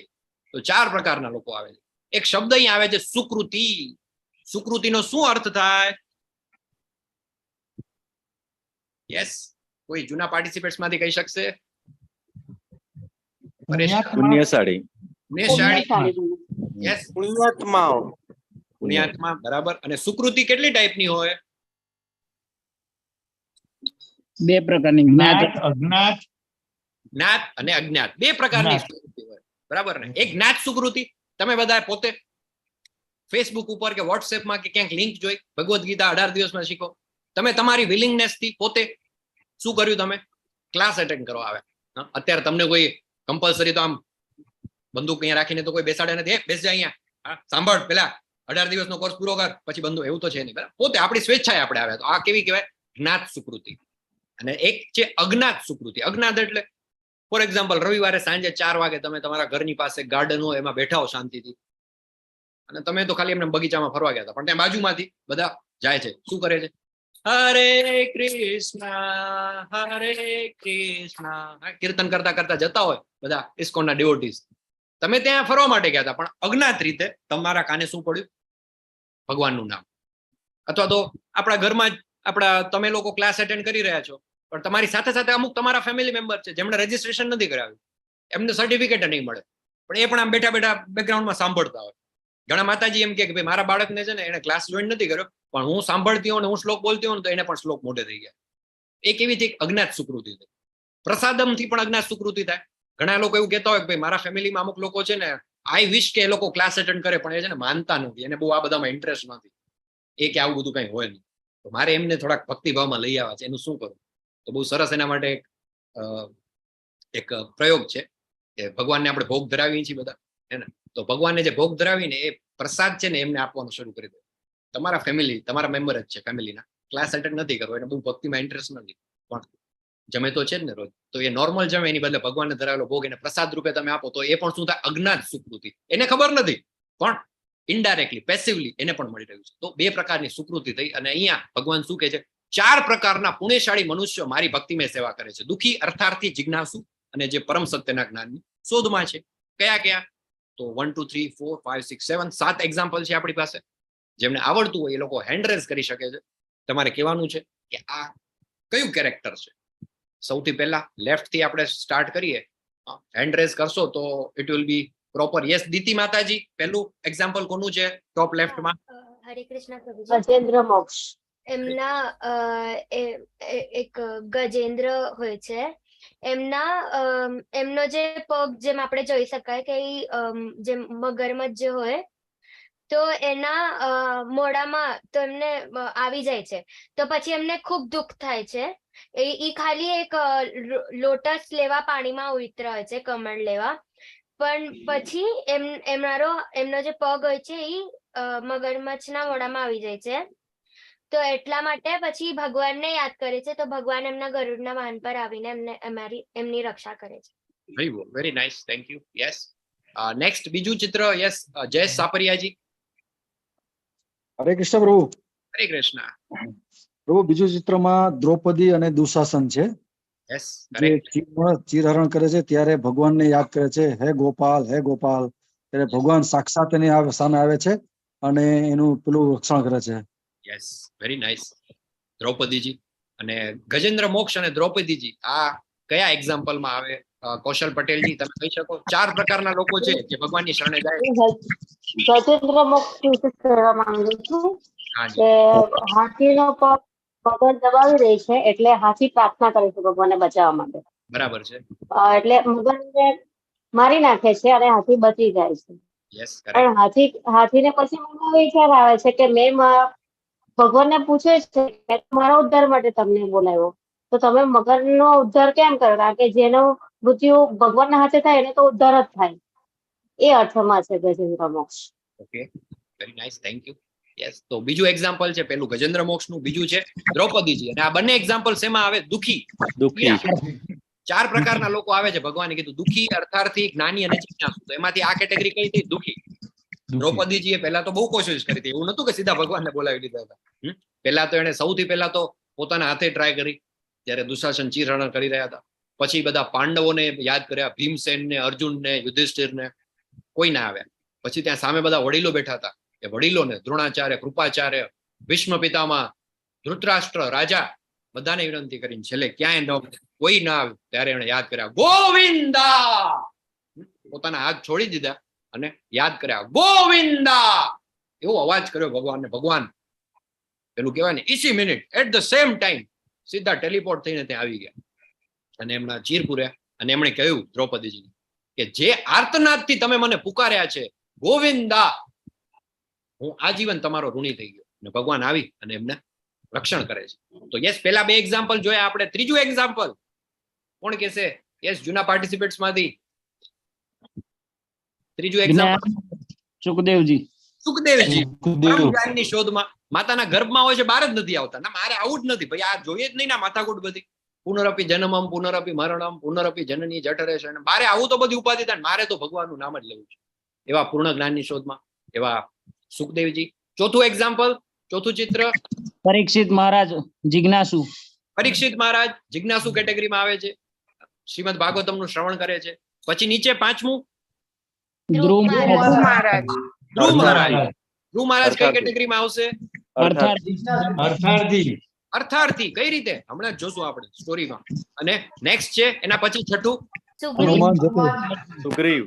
તો 4 પ્રકારના લોકો આવે છે. એક શબ્દ અહીં આવે છે સુકૃતિ. સુકૃતિનો શું અર્થ થાય? યસ, કોઈ જૂના પાર્ટિસિપેટ્સ માંથી કહી શકશે? પુણ્યશાળી. યસ, પુણ્યાત્મા, બરાબર. અને સુકૃતિ કેટલી ટાઈપની હોય? 2 પ્રકારની, જ્ઞાત અને અજ્ઞાત. 2 પ્રકારની સુકૃતિ હોય, બરાબર ને? એક જ્ઞાત સુકૃતિ, તમે બધા પોતે ફેસબુક ઉપર કે વોટ્સએપમાં કે ક્યાંક લિંક જોઈ ભગવદ્ ગીતા 18 દિવસમાં શીખો. તમે તમારી વિલિંગનેસ થી પોતે શું કર્યું? તમે ક્લાસ અટેન્ડ કરવા આવે. અત્યારે તમને કોઈ કમ્પલસરી તો આમ બંદૂક અહીંયા રાખીને તો કોઈ બેસાડે નથી, બેસજા અહીંયા, સાંભળ, પેલા 18 દિવસનો કોર્સ પૂરો કર, પછી બંદૂક, એવું તો છે નહીં, બરાબર? પોતે આપણી સ્વેચ્છાએ આપણે આવ્યા. તો આ કેવી કહેવાય? જ્ઞાત સુકૃતિ. અને એક છે અજ્ઞાત સુકૃતિ. અજ્ઞાત એટલે ફોર એક્ઝામ્પલ, રવિવારે સાંજે 4 વાગે તમે તમારા ઘરની પાસે ગાર્ડન હોય, એમાં બેઠા હો શાંતિથી, અને તમે તો ખાલી એમને બગીચામાં ફરવા ગયા હતા, પણ ત્યાં બાજુમાંથી બધા જાય છે. શું કરે છે? હરે કૃષ્ણ કીર્તન કરતા કરતા જતા હોય બધા ઇસ્કોનના ડિવોટીઝ. તમે ત્યાં ફરવા માટે ગયા હતા, પણ અજ્ઞાત રીતે તમારા કાને શું પડ્યું? ભગવાનનું નામ. અથવા તો આપણા ઘરમાં જ તમે લોકો ક્લાસ અટેન્ડ કરી રહ્યા છો, પણ તમારી સાથે સાથે અમુક તમારા ફેમિલી મેમ્બર છે જેમણે રજીસ્ટ્રેશન નથી કરાવ્યું, એમને સર્ટિફિકેટ નહીં મળે, પણ એ પણ આમ બેઠા બેઠા બેકગ્રાઉન્ડમાં સાંભળતા હોય. ઘણા માતાજી એમ કે ભાઈ મારા બાળકને છે ને એને ક્લાસ જોઈન નથી કર્યો, પણ હું સાંભળતી હોઉં ને હું શ્લોક બોલતી હોઉં ને તો એને પણ શ્લોક મોઢે થઈ ગયા. એ કેવી થી અજ્ઞાત સુકૃતિ થાય. પ્રસાદમથી પણ અજ્ઞાત સુકૃતિ થાય. ઘણા લોકો એવું કહેતા હોય કે ભાઈ મારા ફેમિલીમાં અમુક લોકો છે ને, આઈ વિશ કે એ લોકો ક્લાસ અટેન્ડ કરે, પણ એ છે ને માનતા નથી, એને બહુ આ બધામાં ઇન્ટરેસ્ટ નથી, એ કે આવું બધું કઈ હોય નહીં. તો મારે એમને થોડાક ભક્તિભાવમાં લઈ આવ્યા છે, એનું શું કરું? તો બહુ સરસ એના માટે એક પ્રયોગ છે કે ભગવાનને આપણે ભોગ ધરાવીએ છીએ બધા, હે ને? તો ભગવાનને જે ભોગ ધરાવીને એ પ્રસાદ છે ને એમને આપવાનું શરૂ કરી દો. તમારા ફેમિલી, તમારા મેમ્બર જ છે ફેમિલીના, ક્લાસ અટેન્ડ નથી કરવો, એને બહુ ભક્તિમાં ઇન્ટરેસ્ટ નથી, પણ જમે તો છે જ ને રોજ, તો એ નોર્મલ જમે, એની બદલે ભગવાનને ધરાવેલો ભોગ એને પ્રસાદ રૂપે તમે આપો, તો એ પણ શું થાય? અજ્ઞાત સુકૃતિ. એને ખબર નથી, પણ ઇનડાયરેક્ટલી, પેસિવલી એને પણ મળી રહ્યું છે. તો 2 પ્રકારની સુકૃતિ થઈ. અને અહીંયા ભગવાન શું કહે છે? 4 પ્રકારના પુણ્યશાળી મનુષ્યો મારી ભક્તિમય સેવા કરે છે. દુઃખી, અર્થાર્થી, જિજ્ઞાસુ અને જે પરમ સત્યના જ્ઞાનની શોધમાં છે. કયા કયા? તો 1 2 3 4 5 6 7 7 એક્ઝામ્પલ છે આપણી પાસે. જેમને આવડતું હોય એ લોકો હેન્ડ રેઝ કરી શકે છે. તમારે કહેવાનું છે કે આ કયું કેરેક્ટર છે. સૌથી પહેલા લેફ્ટ થી આપણે સ્ટાર્ટ કરીએ. હેન્ડ રેઝ કરશો તો it will be proper. Yes, Diti માતાજી, પહેલું એક્ઝામ્પલ કોનું છે? ટોપ લેફ્ટ માં હરે કૃષ્ણ પ્રભુજી. ગજેન્દ્ર મોક્ષ. એમના એક ગજેન્દ્ર હોય છે. એમનો જે પગ, જેમ આપણે જોઈ શકાય કે જેમ મગરમચ્છ જે હોય, તો એના મોઢામાં તો એમને આવી જાય છે, તો પછી એમને ખૂબ દુઃખ થાય છે. એ ખાલી એક લોટસ લેવા પાણીમાં ઉતરે છે, કમળ લેવા, પણ પછી એમનો જે પગ હોય છે એ મગરમચ્છના મોઢામાં આવી જાય છે. તો એટલા માટે પછી ભગવાનને યાદ કરે છે, તો ભગવાન એમના ગરુડના વાહન પર આવીને એમની રક્ષા કરે છે. Very nice, thank you. Yes, next બીજું ચિત્ર. યસ, જયેશ સાપરિયાજી. હરે કૃષ્ણ પ્રભુ. હરે કૃષ્ણ પ્રભુ. બીજું ચિત્રમાં દ્રૌપદી અને દુશાસન છે. યસ, જે ચીરહરણ કરે છે ત્યારે ભગવાનને યાદ કરે છે, હે ગોપાલ, હે ગોપાલ. ત્યારે ભગવાન સાક્ષાત એની સામે આવે છે અને એનું પેલું રક્ષણ કરે છે. Yes, very nice. દ્રૌપદીજી અને ગજેન્દ્ર મોક્ષ અને દ્રૌપદીજી, આ કયા એક્ઝામ્પલમાં આવે? કૌશલ પટેલજી, તમે કહી શકો. 4 પ્રકારના લોકો છે જે ભગવાનની શરણે જાય. ગજેન્દ્ર મોક્ષ વિશે કહેવા માંગુ છું કે હાથીનો પગ ભગવાન દબાવી રહી છે, એટલે હાથી પ્રાર્થના કરે છે ભગવાનને બચાવવા માટે. બરાબર છે. એટલે મગરને મારી નાખે છે અને હાથી બચી જાય છે. પણ હાથીને પછી મને વિચાર આવે છે કે મેં ભગવાનને પૂછે છે કે મારા ઉદ્ધાર માટે તમને બોલાવ્યો, તો તમે મગરનો ઉદ્ધાર કેમ કરો? કારણ કે જેનો મૃત્યુ ભગવાનના હાથે થાય એને તો ઉદ્ધાર જ થાય. એ અર્થમાં છે ગજેન્દ્ર મોક્ષ. Okay, very nice, thank you. Yes, તો બીજું એક્ઝામ્પલ છે પેલું ગજેન્દ્ર મોક્ષ નું, બીજું છે દ્રૌપદીજી. અને આ બંને એક્ઝામ્પલ શેમાં આવે? દુખી. ચાર પ્રકારના લોકો આવે છે, ભગવાને કીધું દુખી, અર્થાર્થી, જ્ઞાની અને જિજ્ઞાસુ. તો એમાંથી આ કેટેગરી કઈ થઈ? દુખી. દ્રૌપદીજીએ પહેલા તો બહુ કોશિશ કરી હતી, એવું નતું કે સીધા ભગવાનને બોલાવી દીધા હતા. પહેલા તો એને સૌથી પહેલા તો પોતાના હાથે ટ્રાય કરી, જ્યારે દુશાસન ચીરહરણ કરી રહ્યા હતા. પછી બધા પાંડવોને યાદ કર્યા, ભીમસેનને, અર્જુનને, યુધિષ્ઠિરને, કોઈ ના આવ્યા. પછી ત્યાં સામે બધા વડીલો બેઠા હતા, એ વડીલોને દ્રોણાચાર્ય, કૃપાચાર્ય, ભીષ્મ પિતામહ, ધૃતરાષ્ટ્ર, રાજા, બધાને વિનંતી કરીને છેલ્લે ક્યાંય કોઈ ના આવ્યું ત્યારે એને યાદ કર્યા, ગોવિંદા. પોતાના હાથ છોડી દીધા અને યાદ કર્યા, ગોવિંદા. એવો અવાજ કર્યો ભગવાનને. ભગવાન પેલું કહેવાય ને ઇસી minute at the same time સીધા ટેલિપોર્ટ થઈને ત્યાં આવી ગયા અને એમના ચીર પૂર્યા. અને એમણે કહ્યું દ્રૌપદીજીને કે જે આર્તનાદથી તમે મને પુકાર્યા છે, ગોવિંદા, હું આજીવન તમારો ઋણી થઈ ગયો. અને ભગવાન આવી અને એમને રક્ષણ કરે છે. તો યસ, પેલા બે એક્ઝામ્પલ જોયા આપણે. ત્રીજું એક્ઝામ્પલ કોણ કહેશે? યસ, જૂના પાર્ટિસિપેટ્સ માંથી ત્રીજું એક્ઝામ્પલ સુખદેવજી. સુખદેવજી પરમજ્ઞાનની શોધમાં માતાના ગર્ભમાં હોય છે, બહાર જ નથી આવતા. ના, મારે આવું જ નથી ભાઈ, આ જોઈએ જ નહીં ના માથાકૂટ બધી. પુનરપી જન્મમ પુનરપી મરણમ પુનરપી જનની જઠરે છે. મારે આવું તો બધી ઉપાધિ થાય, મારે તો ભગવાનનું નામ જ લેવું છે. એવા પૂર્ણ જ્ઞાનની શોધમાં એવા સુખદેવજી. ચોથું એક્ઝામ્પલ, ચોથું ચિત્ર, પરીક્ષિત મહારાજ જિજ્ઞાસુ. પરીક્ષિત મહારાજ જિજ્ઞાસુ કેટેગરીમાં આવે છે, શ્રીમદ ભાગવતમ નું શ્રવણ કરે છે. પછી નીચે પાંચમું ધ્રુવ મહારાજ. ધ્રુવ મહારાજ. ધ્રુવ મહારાજ કઈ કેટેગરીમાં આવશે? અર્થાર્થી. કઈ રીતે? હમણાં જોશું આપણે સ્ટોરીમાં. અને નેક્સ્ટ છે એના પછી છઠ્ઠું સુગ્રીવ.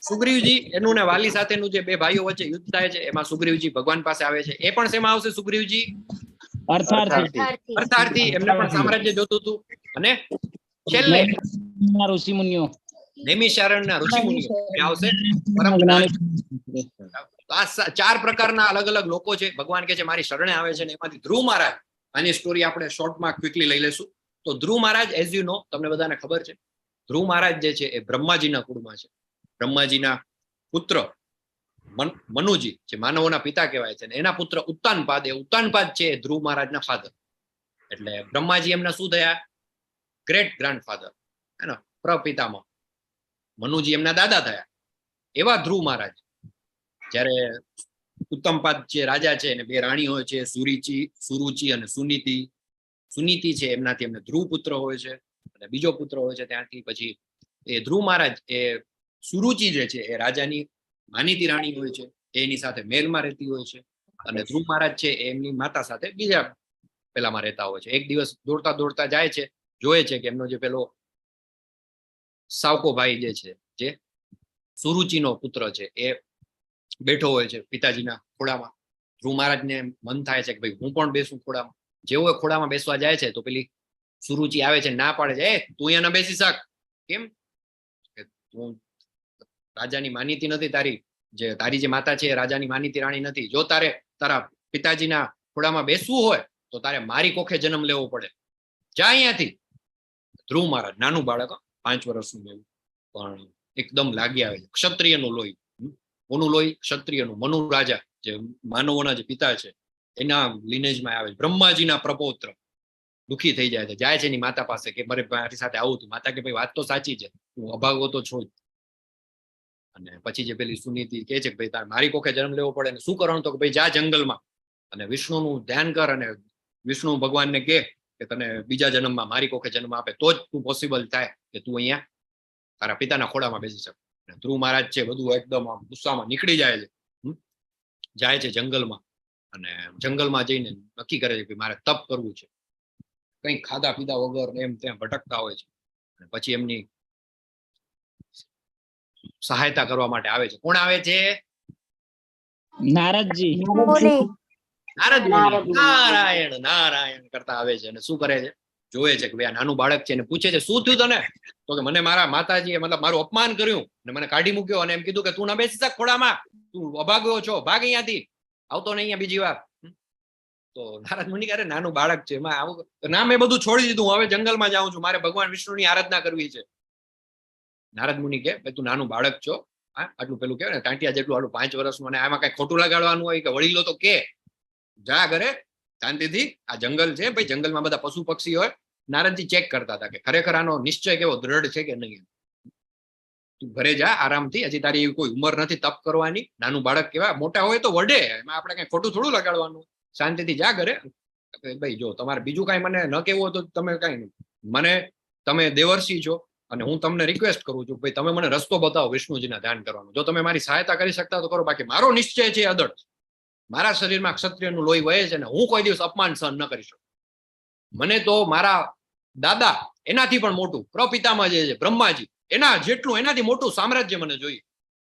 સુગ્રીવજી, એનું ને વાલી સાથેનું જે બે ભાઈઓ વચ્ચે યુદ્ધ થાય છે, એમાં સુગ્રીવજી ભગવાન પાસે આવે છે. એ પણ શેમાં આવશે? સુગ્રીવજી અર્થાર્થી. એમને પણ સામ્રાજ્ય જોતું હતું. અને છેલ્લે ઋષિમુનિઓ, નૈમિષારણ્યના ઋષિમુનિઓ આવશે પરમ જ્ઞાન. આ ચાર પ્રકારના અલગ અલગ લોકો છે, ભગવાન કે છે મારી શરણે આવે છે. એમાંથી ધ્રુવ મહારાજ, આની સ્ટોરી આપણે શોર્ટમાં ક્વિકલી લઈ લેશું. તો ધ્રુવ મહારાજ, એઝ યુ નો, તમને બધાને ખબર છે, ધ્રુવ મહારાજ જે છે એ બ્રહ્માજીના કુળમાં છે. બ્રહ્માજીના પુત્ર મનુજી, જે માનવોના પિતા કહેવાય છે, એના પુત્ર ઉત્તાનપાદ, એ ઉત્તાનપાદ છે ધ્રુવ મહારાજના ફાધર. એટલે બ્રહ્માજી એમના શું થયા? ગ્રેટ ગ્રાન્ડફાધર, હે ને, પ્રપિતામહ. મનુજી એમના દાદા થયા. એવા ધ્રુવ મહારાજ, જ્યારે ઉત્તમપાદ જે રાજા છે એને બે રાણી હોય છે, સુરુચિ અને સુનીતિ. સુનીતિ છે એમનાથી એમને ધ્રુવ પુત્ર હોય છે, અને બીજો પુત્ર હોય છે ત્યાંથી. પછી એ ધ્રુવ મહારાજ, એ સુરુચિ જે છે એ રાજાની માનીતી રાણી હોય છે, એની સાથે મહેલમાં રહેતી હોય છે. અને ધ્રુવ મહારાજ છે એમની માતા સાથે બીજા પેલામાં રહેતા હોય છે. એક દિવસ દોડતા દોડતા જાય છે, જોયે છે કે એમનો જે પેલો સાવકો ભાઈ જે છે, જે સુરુચિનો પુત્ર છે, એ બેઠો હોય છે પિતાજીના ખોળામાં. ધ્રુવ મહારાજને મન થાય છે કે ભાઈ હું પણ બેસું ખોળામાં. જેવો ખોળામાં બેસવા જાય છે તો પેલી સુરુચિ આવે છે, ના પાડે છે, એ તું અહીંયા ન બેસી શક. કેમ? તું રાજાની માનીતી નથી, તારી જે માતા છે એ રાજાની માનીતી રાણી નથી. જો તારે તારા પિતાજીના ખોળામાં બેસવું હોય તો તારે મારી કોખે જન્મ લેવો પડે. જા અહીંયાથી. ધ્રુવ મહારાજ, નાનું બાળક, 5 વર્ષનું એવું, પણ એકદમ લાગી આવે છે. ક્ષત્રિયનું લોહી, કોનું લોહી? ક્ષત્રિયનું. મનુ રાજા, જે માનવોના જે પિતા છે, એના લિનેજમાં આવે છે. બ્રહ્માજીના પ્રપૌત્ર. દુઃખી થઈ જાય છે, જાય છે એની માતા પાસે કે મારી સાથે આવું હતું. માતા કે ભાઈ વાત તો સાચી છે, હું અભાગો તો છું જ. અને પછી જે પેલી સુનીતિ કે છે કે ભાઈ તારે મારી કોખે જન્મ લેવો પડે. ને શું કરવાનું? તો કે ભાઈ જા જંગલમાં અને વિષ્ણુનું ધ્યાન કર, અને વિષ્ણુ ભગવાનને કે તને બીજા જન્મમાં મારી કોખે જન્મ આપે, તો જ તું પોસિબલ થાય કે તું અહીંયા તારા પિતાના ખોળામાં બેસી શકે. ધ્રુવ મહારાજ છે બધું એકદમ ગુસ્સામાં નીકળી જાય છે, જાય છે જંગલમાં. અને જંગલમાં જઈને નક્કી કરે છે કે મારે તપ કરવું છે. કંઈક ખાધા પીધા વગર એમ ત્યાં ભટકતા હોય છે. અને પછી એમની સહાયતા કરવા માટે આવે છે. કોણ આવે છે? નારદજી. નારાયણ નારાયણ કરતા આવે છે. અને શું કરે છે? જોવે છે કે ભાઈ આ નાનું બાળક છે, અને પૂછે છે શું થયું તને? તો કે મને મારા માતાજીએ મતલબ મારું અપમાન કર્યું અને મને કાઢી મૂક્યો, અને એમ કીધું કે તું ન બેસી શક ખોળામાં, તું અભાગ્યો છો, ભાગ અહીંયાથી, આવતો નહીં અહીંયા બીજી વાર. તો નારદ મુનિ કહે નાનું બાળક છે, એમાં આવું ના, મેં બધું છોડી દીધું, હવે જંગલમાં જાઉં છું, મારે ભગવાન વિષ્ણુની આરાધના કરવી છે. નારદ મુનિ કહે તું નાનું બાળક છો, હા, આટલું પેલું કહેવાય ને ટાંટિયા જેટલું આટલું 5 વર્ષનું, અને આમાં કઈ ખોટું લગાડવાનું હોય કે વડીલો તો કે જા ઘરે શાંતિથી, આ જંગલ છે ભાઈ, જંગલમાં બધા પશુ પક્ષી હોય. નારદજી ચેક કરતા હતા કે ખરેખર આનો નિશ્ચય કેવો દ્રઢ છે કે નહીં. તું ઘરે જા આરામથી, હજી તારી એવી કોઈ ઉંમર નથી તપ કરવાની, નાનું બાળક કેવા, મોટા હોય તો વડે, એમાં આપણે કઈ ખોટું થોડું લગાડવાનું. શાંતિથી જા ઘરે. ભાઈ જો તમારે બીજું કઈ મને ન કેવું હોય તો તમે કઈ નહીં, મને તમે દેવર્ષિ છો અને હું તમને રિક્વેસ્ટ કરું છું ભાઈ તમે મને રસ્તો બતાવો વિષ્ણુજીના ધ્યાન કરવાનો. જો તમે મારી સહાયતા કરી શકતા તો કરો, બાકી મારો નિશ્ચય છે અદળ. મારા શરીરમાં ક્ષત્રિયનું લોહી વહે છે ને હું કોઈ દિવસ અપમાન સહન ન કરી શકું. મને તો મારા દાદા એનાથી પણ મોટું પ્રપિતામાં જે છે બ્રહ્માજી, એના જેટલું એનાથી મોટું સામ્રાજ્ય મને જોઈએ.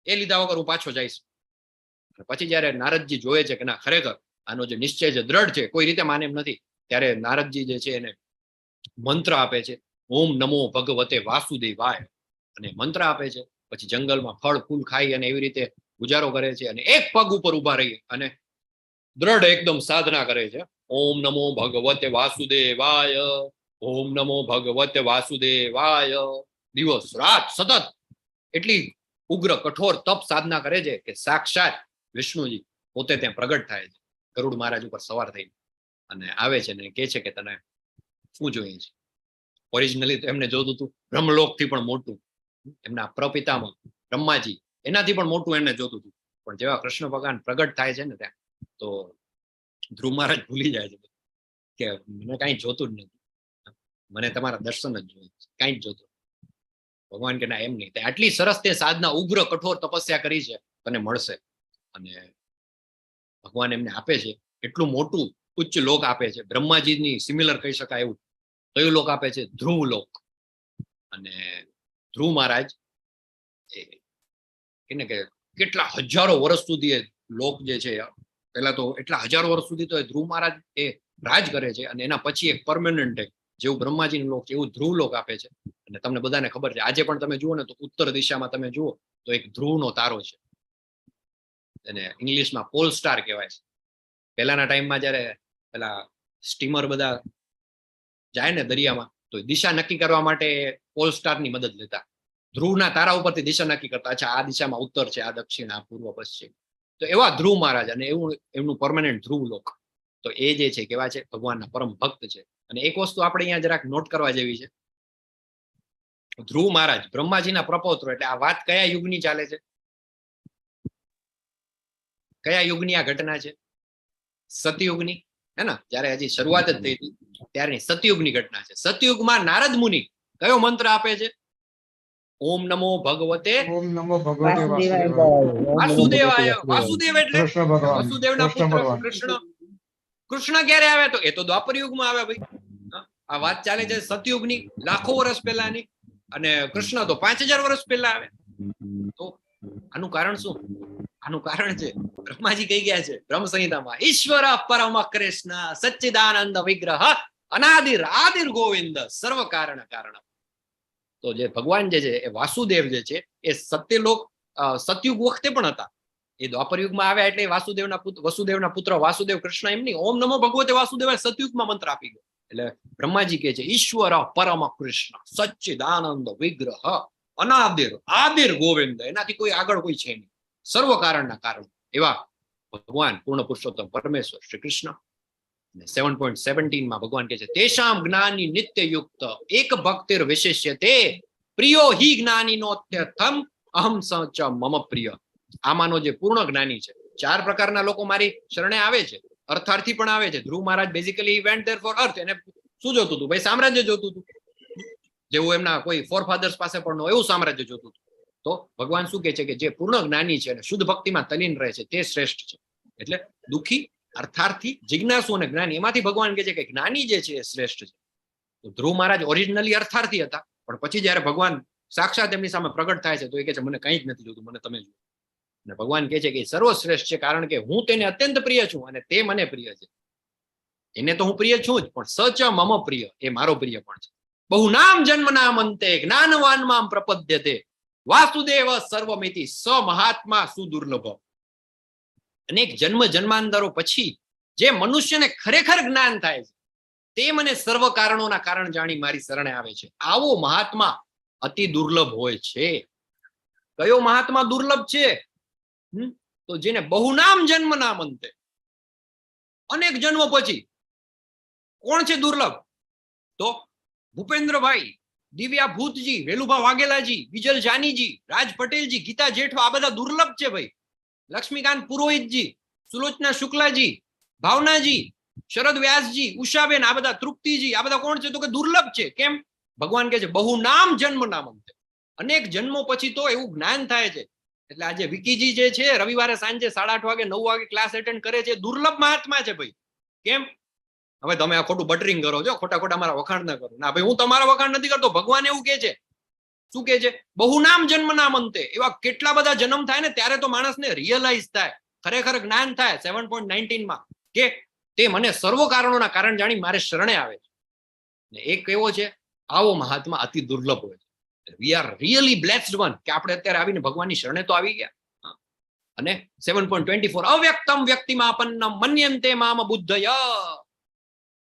એ લીધા વગર હું પાછો જઈશ. પછી જયારે નારદજી જોયે છે કે ના ખરેખર આનો જે નિશ્ચય છે દ્રઢ છે, કોઈ રીતે માને એમ નથી, ત્યારે નારદજી જે છે એને મંત્ર આપે છે, ઓમ નમો ભગવતે વાસુદેવાય, અને મંત્ર આપે છે. પછી જંગલમાં ફળ ફૂલ ખાઈ અને એવી રીતે ગુજારો કરે છે, અને એક પગ ઉપર ઉભા રહી અને દ્રઢ એકદમ સાધના કરે છે. ઓમ નમો ભગવતે વાસુદેવાય, ઓમ નમો ભગવતે વાસુદેવાય. દિવસ રાત સતત એટલી ઉગ્ર કઠોર તપ સાધના કરે છે કે સાક્ષાત વિષ્ણુજી પોતે ત્યાં પ્રગટ થાય છે, ગરુડ મહારાજ ઉપર સવાર થઈને, અને આવે છે ને કહે છે કે તને શું જોઈએ છે. ઓરિજિનલી તો એમને જોતું હતું બ્રહ્મલોકથી પણ મોટું, એમના પ્રપિતામાં બ્રહ્માજી એનાથી પણ મોટું એમને જોતું હતું. પણ જેવા કૃષ્ણ ભગવાન પ્રગટ થાય છે ને ત્યાં, તો ધ્રુવ મહારાજ ભૂલી જાય છે કે મને કઈ જોતું જ નથી, મને તમારા દર્શન જ જોઈએ છે, કઈ જ જોતું. ભગવાન કે ના એમ નહીં, આટલી સરસ તે સાધના ઉગ્ર કઠોર તપસ્યા કરી છે, તને મળશે. અને ભગવાન એમને આપે છે એટલું મોટું ઉચ્ચ લોક આપે છે, બ્રહ્માજીની સિમિલર કહી શકાય એવું. કયું લોક આપે છે? ધ્રુવ લોક. અને ધ્રુવ મહારાજ એને કે કેટલા હજારો વર્ષ સુધી એ લોક જે છે, પહેલા તો એટલા હજારો વર્ષ સુધી તો એ ધ્રુવ મહારાજ એ રાજ કરે છે, અને એના પછી એક પરમેનન્ટ જેવું બ્રહ્માજીનું લોક છે એવું ધ્રુવ લોક આપે છે. અને તમને બધાને ખબર છે આજે પણ તમે જુઓ ને તો ઉત્તર દિશામાં તમે જુઓ તો એક ધ્રુવનો તારો છે, એને ઇંગ્લિશમાં પોલ સ્ટાર કહેવાય છે. પહેલાના ટાઈમમાં જયારે પેલા સ્ટીમર બધા જાય ને દરિયામાં, તો દિશા નક્કી કરવા માટે પોલ સ્ટારની મદદ લેતા, ધ્રુવના તારા ઉપરથી દિશા નક્કી કરતા. અચ્છા આ દિશામાં ઉત્તર છે, આ દક્ષિણ, આ પૂર્વ પશ્ચિમ. તો એવા ધ્રુવ મહારાજ, અને એવું એમનું પરમાનન્ટ ધ્રુવ લોક. તો એ જે છે કેવા છે, ભગવાનના પરમ ભક્ત છે. અને એક વસ્તુ આપણે અહીંયા જરાક નોટ કરવા જેવી છે, ધ્રુવ મહારાજ બ્રહ્માજીના પ્રપૌત્ર, એટલે આ વાત કયા યુગની ચાલે છે? કયા યુગની આ ઘટના છે? સતયુગની, હે ને? જયારે હજી શરૂઆત જ થઈ હતી ત્યારની સતયુગની ઘટના છે. સતયુગમાં નારદ મુનિ કયો મંત્ર આપે છે? ઓમ નમો ભગવતે વાસુદેવાય. વાસુદેવ એટલે વસુદેવના પુત્ર કૃષ્ણ. કૃષ્ણ ક્યારે આવે? તો એ તો દ્વાપર યુગમાં આવે ભાઈ. આ વાત ચાલે છે સતયુગની, લાખો વર્ષ પહેલાની, અને કૃષ્ણ તો 5000 વર્ષ પહેલા આવે. તો આનું કારણ શું? આનું કારણ છે બ્રહ્માજી કહી ગયા છે બ્રહ્મ સંહિતામાં, ઈશ્વર પરમ કૃષ્ણ સચ્ચિદાનંદ વિગ્રહ અનાદિર આદિર ગોવિંદ સર્વ કારણ કારણ. તો જે ભગવાન જે છે એ વાસુદેવ જે છે એ સત્યલોક સતયુગ વખતે પણ હતા. એ દ્વાપર યુગમાં આવ્યા એટલે વસુદેવના પુત્ર વાસુદેવ કૃષ્ણ એમની ઓમ નમો ભગવતે વાસુદેવાય સતયુગમાં મંત્ર આપી ગયો. એટલે બ્રહ્માજી કહે છે ઈશ્વર પરમ કૃષ્ણ સચ્ચિદાનંદ વિગ્રહ અનાદિર આદિર ગોવિંદ, એનાથી કોઈ આગળ કોઈ છે નહીં, સર્વ કારણના કારણ એવા ભગવાન પૂર્ણ પુરુષોત્તમ પરમેશ્વર શ્રી કૃષ્ણ. 7.17 ભગવાન કહે છે તેષામ જ્ઞાની નિત્ય યુક્ત એક ભક્તિર વિશેષ્યતે પ્રિયો હિ જ્ઞાનીનોત્યથમ અહમ સચ મમ પ્રિય. આમાંનો જે પૂર્ણ જ્ઞાની છે, 4 પ્રકારના લોકો મારી શરણે આવે છે, અર્થાર્થી પણ આવે છે. ધ્રુવ મહારાજ બેઝિકલી વેન્ટ ધેર ફોર અર્થ. એને શું જોતું હતું ભાઈ? સામ્રાજ્ય જોતું હતું, જેવું એમના કોઈ ફોરફાધર્સ પાસે પણ એવું સામ્રાજ્ય જોતું હતું. તો ભગવાન શું કહે છે કે જે પૂર્ણ જ્ઞાની છે અને શુદ્ધ ભક્તિમાં તલીન રહે છે તે શ્રેષ્ઠ છે. એટલે દુઃખી, અર્થાર્થી, જિજ્ઞાસુ અને જ્ઞાની, એમાંથી ભગવાન કહે છે કે જ્ઞાની જે છે એ શ્રેષ્ઠ છે. તો ધ્રુવ મહારાજ ઓરિજિનલી અર્થાર્થી હતા, પણ પછી જયારે ભગવાન સાક્ષાત એમની સામે પ્રગટ થાય છે તો એ કહે છે મને કંઈ જ નથી જોતું, મને તમે જુઓ. અને ભગવાન કહે છે કે સર્વશ્રેષ્ઠ છે, કારણ કે હું તેને અત્યંત પ્રિય છું અને તે મને પ્રિય છે. એને તો હું પ્રિય છું જ, પણ સચ મમ પ્રિય, એ મારો પ્રિય પણ છે. બહુ નામ જન્મ નામ અંતે જ્ઞાનવાન મામ પ્રપદ્યતે વાસુદેવ સર્વમિતિ સ મહાત્મા સુદુર્લભ. અનેક જન્મ જન્માંતરો પછી જે મનુષ્યને ખરેખર જ્ઞાન થાય છે તે મને સર્વ કારણોના કારણ જાણી મારી શરણે આવે છે. આવો મહાત્મા અતિ દુર્લભ હોય છે. કયો મહાત્મા દુર્લભ છે? તો જેને બહુનામ જન્મ નામ અંતે, અનેક જન્મ પછી. કોણ છે દુર્લભ? તો ભૂપેન્દ્રભાઈ, દિવ્યા ભૂતજી, વેલુભા વાઘેલાજી, વિજલ જાનીજી, રાજ પટેલજી, ગીતા જેઠવા, આ બધા દુર્લભ છે ભાઈ. લક્ષ્મીકાંત પુરોહિતજી, સુલોચના શુક્લાજી, ભાવનાજી, શરદ વ્યાસજી, ઉષાબેન, આ બધા તૃપ્તિજી, આ બધા કોણ છે? તો કે દુર્લભ છે. કેમ? ભગવાન કહે છે બહુ નામ જન્મ નામ અંતે, અનેક જન્મો પછી તો એવું જ્ઞાન થાય છે. એટલે આજે વિકીજી જે છે રવિવારે સાંજે 8:30 વાગે 9 વાગે ક્લાસ એટેન્ડ કરે છે, દુર્લભ મહાત્મા છે ભાઈ. કેમ? હવે તમે આ ખોટું બટરિંગ કરો છો, ખોટા ખોટા મારા વખાણ ના કરો. ના ભાઈ, હું તમારા વખાણ નથી કરતો. ભગવાન એવું કે છે. શું કે છે? બહુ નામ જન્મ નામ અંતે. એવા કેટલા બધા જન્મ થાય ને ત્યારે તો માણસને રિયલાઇઝ થાય, ખરેખર જ્ઞાન થાય 7.19 માં કે તે મને સર્વ કારણોના કારણ જાણી મારે શરણે આવે છે. ને એક કેવો છે? આવો મહાત્મા અતિ દુર્લભ હોય છે. We are really blessed one કે આપણે અત્યારે આવીને ભગવાનની શરણે તો આવી ગયા. અને 7.24 અવ્યક્તમ વ્યક્તિમાપન્નમ મન્યન્તે મામ બુદ્ધય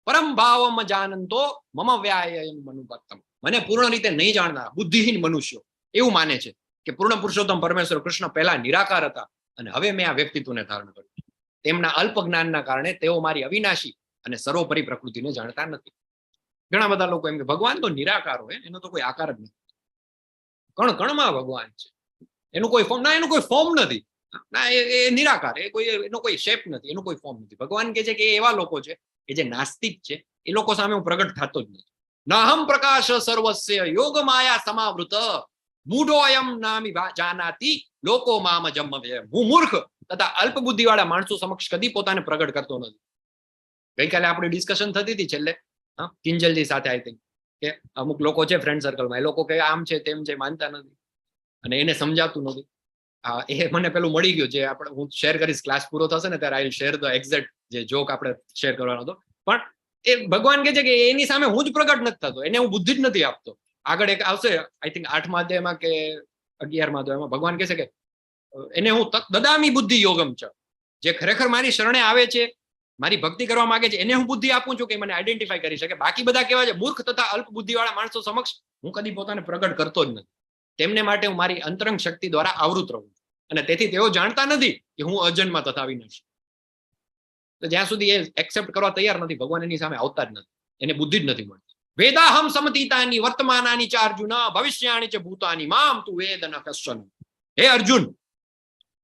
પરમ ભાવમ જાનંતો મમ વ્યાયમ મનુભક્તમ. મને પૂર્ણ રીતે નહીં જાણનાર બુદ્ધિહીન મનુષ્યો એવું માને છે કે પૂર્ણ પુરુષોત્તમ પરમેશ્વર કૃષ્ણ પહેલા નિરાકાર હતા અને હવે મેં આ વ્યક્તિત્વને ધારણ કર્યું. તેમના અલ્પ જ્ઞાનના કારણે તેઓ મારી અવિનાશી અને સર્વોપરી પ્રકૃતિને જાણતા નથી. ઘણા બધા લોકો એમ કે ભગવાન તો નિરાકાર હોય, એનો તો કોઈ આકાર જ નથી. કણ કણમાં ભગવાન છે, એનું કોઈ ફોર્મ ના, એનું કોઈ ફોર્મ નથી ના, એ નિરાકાર, એનો કોઈ શેપ નથી, એનું કોઈ ફોર્મ નથી. ભગવાન કે છે કે એવા લોકો છે કે જે નાસ્તિક છે, એ લોકો સામે હું પ્રગટ થતો જ નથી. નાહમ પ્રકાશ સર્વસ્ય યોગ માયા સમાવૃત મૂઢો અયમ નામી જાનાતી લોકો મામ જમ્મવ્ય. હું મૂર્ખ તથા અલ્પ બુદ્ધિ વાળા માણસો સમક્ષ કદી પોતાને પ્રગટ કરતો નથી. ગઈકાલે આપણી ડિસ્કશન થતી હતી છેલ્લે કિંજલજી સાથે, આઈ થિંક કે અમુક લોકો છે ફ્રેન્ડ સર્કલમાં, એ લોકો કે આમ છે તેમ છે, માનતા નથી અને એને સમજાતું નથી. એ મને પેલું મળી ગયું, જે આપણે હું શેર કરીશ, ક્લાસ પૂરો થશે ને ત્યારે I will share the exact જે જોક આપણે શેર કરવાનો હતો. પણ એ ભગવાન કહે છે કે એની સામે હું જ પ્રગટ નથી થતો, એને હું બુદ્ધિ જ નથી આપતો. આગળ એક આવશે આઈ થિંક 8મા અધ્યાયમાં કે 11મા અધ્યાયમાં ભગવાન કહે છે કે એને હું દદામી બુદ્ધિ યોગમ છે. જે ખરેખર મારી શરણે આવે છે, મારી ભક્તિ કરવા માંગે છે, એને હું બુદ્ધિ આપું છું કે મને આઈડેન્ટિફાઈ કરી શકે. બાકી બધા કેવા છે? મૂર્ખ તથા અલ્પ બુદ્ધિ વાળા માણસો સમક્ષ હું કદી પોતાને પ્રગટ કરતો જ નથી. તેમને માટે હું મારી અંતરંગ શક્તિ દ્વારા આવૃત રહું અને તેથી તેઓ જાણતા નથી કે હું અજન્મ તથા અવિનાશી. તો જ્યાં સુધી એ એક્સેપ્ટ કરવા તૈયાર નથી, ભગવાન એની સામે આવતા જ નથી, એને બુદ્ધિ જ નથી મળતી. વેદાહમ સમતીતાની વર્તમાનાની ચ અર્જુન ભવિષ્યાની ચ ભૂતાની મામ તું વેદ ન કશ્ચન. હે અર્જુન,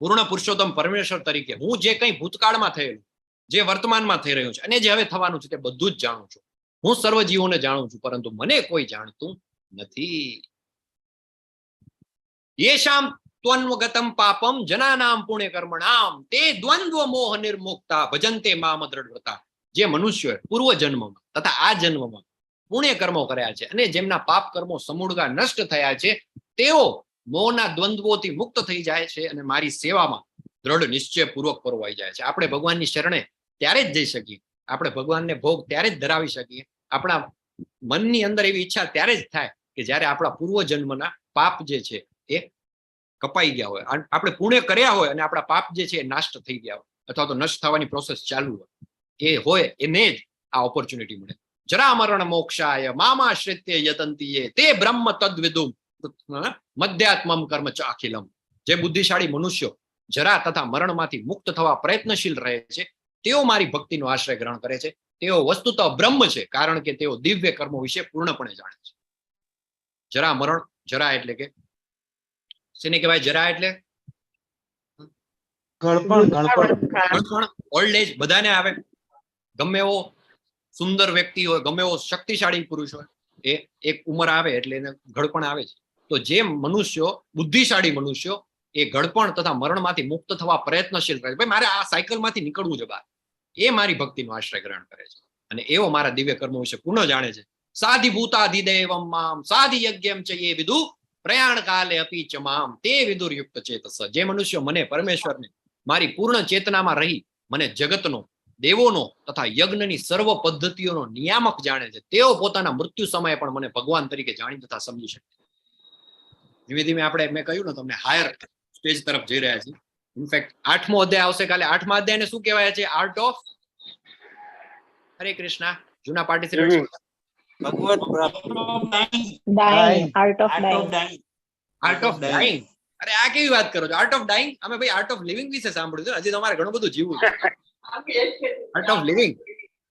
પૂર્ણ પુરુષોત્તમ પરમેશ્વર તરીકે હું જે કંઈ ભૂતકાળમાં થયેલું, જે વર્તમાનમાં થઈ રહ્યું છે અને જે હવે થવાનું છે તે બધું જ જાણું છું. હું સર્વ જીવોને જાણું છું, પરંતુ મને કોઈ જાણતું નથી. યેશામ ત્વન્વગતમ પાપમ જનાનામ પુણ્ય કર્મણામ તે દ્વંદ્વ મોહ નિર્મુક્તા ભજન્તે મામ દ્રઢવ્રતા. જે મનુષ્યો પૂર્વ જન્મમાં તથા આ જન્મમાં પુણ્ય કર્મો કર્યા છે અને જેમના પાપ કર્મો સમૂળગા નષ્ટ થયા છે, તેઓ મોહના દ્વંદ્વોથી મુક્ત થઈ જાય છે અને મારી સેવામાં દ્રઢ નિશ્ચય પૂર્વક પરોવાઈ જાય છે. આપણે ભગવાનની શરણે ત્યારે જ જઈ શકીએ, આપણે ભગવાનને ભોગ ત્યારે જ ધરાવી શકીએ, આપણા મનની અંદર એવી ઈચ્છા ત્યારે જ થાય કે જ્યારે આપણા પૂર્વ જન્મના પાપ જે છે એ કપાઈ ગયા હોય, આપણે પુણ્ય કર્યા હોય અને આપણા પાપ જે છે એ નાશ થઈ ગયા હોય અથવા તો નષ્ટ થવાની પ્રોસેસ ચાલુ હોય, એને જ આ ઓપોર્ચ્યુનિટી મળે. જરા મરણ મોક્ષાય મામાશ્રિત્ય યતંતીએ તે બ્રહ્મ તદ્વિદુમ મધ્યાત્મમ કર્મ ચ અખિલમ. જે બુદ્ધિશાળી મનુષ્યો જરા તથા મરણમાંથી મુક્ત થવા પ્રયત્નશીલ રહે છે, તેઓ મારી ભક્તિનો આશ્રય ગ્રહણ કરે છે. તેઓ વસ્તુતઃ બ્રહ્મ છે, કારણ કે તેઓ દિવ્ય કર્મો વિશે પૂર્ણપણે જાણે છે. જરા મરણ, જરા એટલે કે શેને કહેવાય? જરા એટલે ગળપણ, ઓલ્ડ એજ બધાને આવે. ગમે એવો સુંદર વ્યક્તિ હોય, ગમે એવો શક્તિશાળી પુરુષ હોય, એ એક ઉંમર આવે એટલે એને ઘડપણ આવે છે. તો જે મનુષ્યો, બુદ્ધિશાળી મનુષ્યો, એ ઘડપણ તથા મરણમાંથી મુક્ત થવા પ્રયત્નશીલ રહે છે. ભાઈ મારે આ સાયકલમાંથી નીકળવું છે બહાર, એ મારી ભક્તિનો આશ્રય ગ્રહણ કરે છે અને એવો મારા દિવ્ય કર્મો વિશે પૂર્ણ જાણે છે. સાધિ ભૂતાધિદેવમ મામ સાધિ યજ્ઞમ ચ યે વિદુ પ્રયાણ કાલે અપી ચ મામ તે વિદુર યુક્ત ચેતસ. જે મનુષ્યો મને, પરમેશ્વરને, મારી પૂર્ણ ચેતનામાં રહી મને જગતનો, દેવોનો તથા યજ્ઞની સર્વ પદ્ધતિઓનો નિયામક જાણે છે, તેઓ પોતાના મૃત્યુ સમયે પણ મને ભગવાન તરીકે જાણી તથા સમજી શકે. ધીમે ધીમે આપણે, મેં કહ્યું ને તમને, હાયર સ્ટેજ તરફ જઈ રહ્યા છીએ. ઇનફેક્ટ 8મો અધ્યાય આવશે કાલે. 8મા અધ્યાયને શું કહેવાય છે? આર્ટ ઓફ, હરે કૃષ્ણ, જૂના participate, Bhagavat dying, art of dying. Art of dying. અરે આ કેવી વાત કરો છો? આર્ટ ઓફ ડાઇંગ, અમે ભાઈ આર્ટ ઓફ લિવિંગ વિશે સાંભળ્યું છે. હજી તમારે ઘણું બધું જીવવું છે. આર્ટ ઓફ લિવિંગ,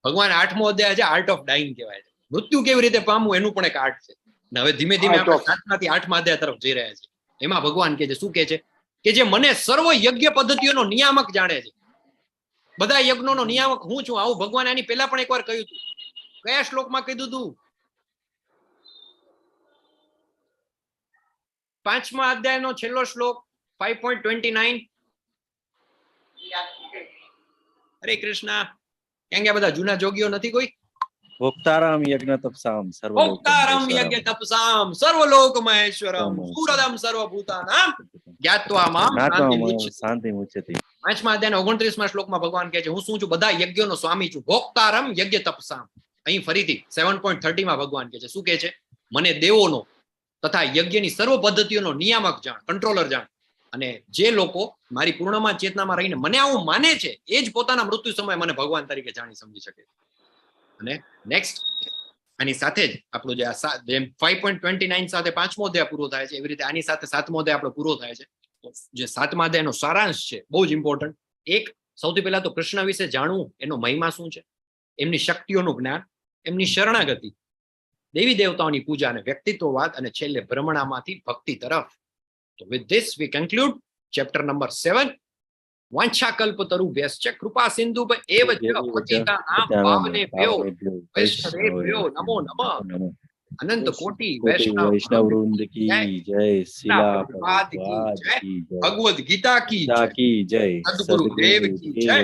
ભગવાન 8મો અધ્યાય છે, આર્ટ ઓફ ડાઇંગ કહેવાય છે. મૃત્યુ કેવી રીતે પામવું એનું પણ એક આર્ટ છે. અને હવે ધીમે ધીમે આપણે 7માથી 8મા અધ્યાય તરફ જઈ રહ્યા છીએ. એમાં ભગવાન કે છે, શું કે છે કે જે મને સર્વ યજ્ઞ પદ્ધતિઓનો નિયામક જાણે છે. બધા યજ્ઞોનો નિયામક હું છું. આવું ભગવાન આની પહેલા પણ એકવાર કહ્યું હતું. કયા શ્લોકમાં કીધું હતું? 5મા અધ્યાયનો છેલ્લો શ્લોક 5.29. હરે કૃષ્ણ. કેમ કે બધા જૂના જોગીઓ નથી કોઈ? ભોક્તારામ યજ્ઞ તપસામ ભોક્તારામ યજ્ઞ તપસામ સર્વલોક મહેશ્વરમ સુરદમ સર્વભૂતાનામ જ્ઞાત્વા મામ શાંતિ મુચ્યતે. 5મા અધ્યાયના 29મા શ્લોકમાં ભગવાન કહે છે, હું શું છું? બધા યજ્ઞોનો સ્વામી છું. ભોક્તારમ યજ્ઞ તપસામ. અહીં ફરીથી 7.30 માં ભગવાન કહે છે, શું કહે છે? મને દેવોનો તથા યજ્ઞની સર્વ પદ્ધતિઓનો નિયામક જાણ, કંટ્રોલર જાણ. અને જે લોકો મારી પૂર્ણમાં ચેતનામાં રહીને મને આવું માને છે, એ જ પોતાના મૃત્યુ સમયે મને ભગવાન તરીકે જાણી સમજી શકે. અને નેક્સ્ટ આની સાથે જ આપણું જેમ 5.29 સાથે 5મો અધ્યાય પૂરો થાય છે, એવી રીતે આની સાથે 7મો અધ્યાય આપણો પૂરો થાય છે. જે 7મા અધ્યાયનો સારાંશ છે, બહુ જ ઇમ્પોર્ટન્ટ. એક, સૌથી પહેલા તો કૃષ્ણ વિશે જાણવું, એનો મહિમા શું છે, એમની શક્તિઓનું જ્ઞાન, એમની શરણાગતિ, દેવી દેવતાઓની પૂજા અને વ્યક્તિત્વવાદ, અને છેલ્લે ભ્રમણામાંથી ભક્તિ તરફ. તો with this V conclude chapter number 7. વાંછાકલ્પતરુભ્યશ્ચ કૃપા સિંધુ એવ જ પતિતાનામ પાવનેભ્યો વૈષ્ણવેભ્યો નમો નમઃ. અનંત કોટી વૈષ્ણવ વૃંદ કી જય. શિલા પ્રભુપાદ કી જય. ભગવદ ગીતા કી જય. સદગુરુ દેવ કી જય.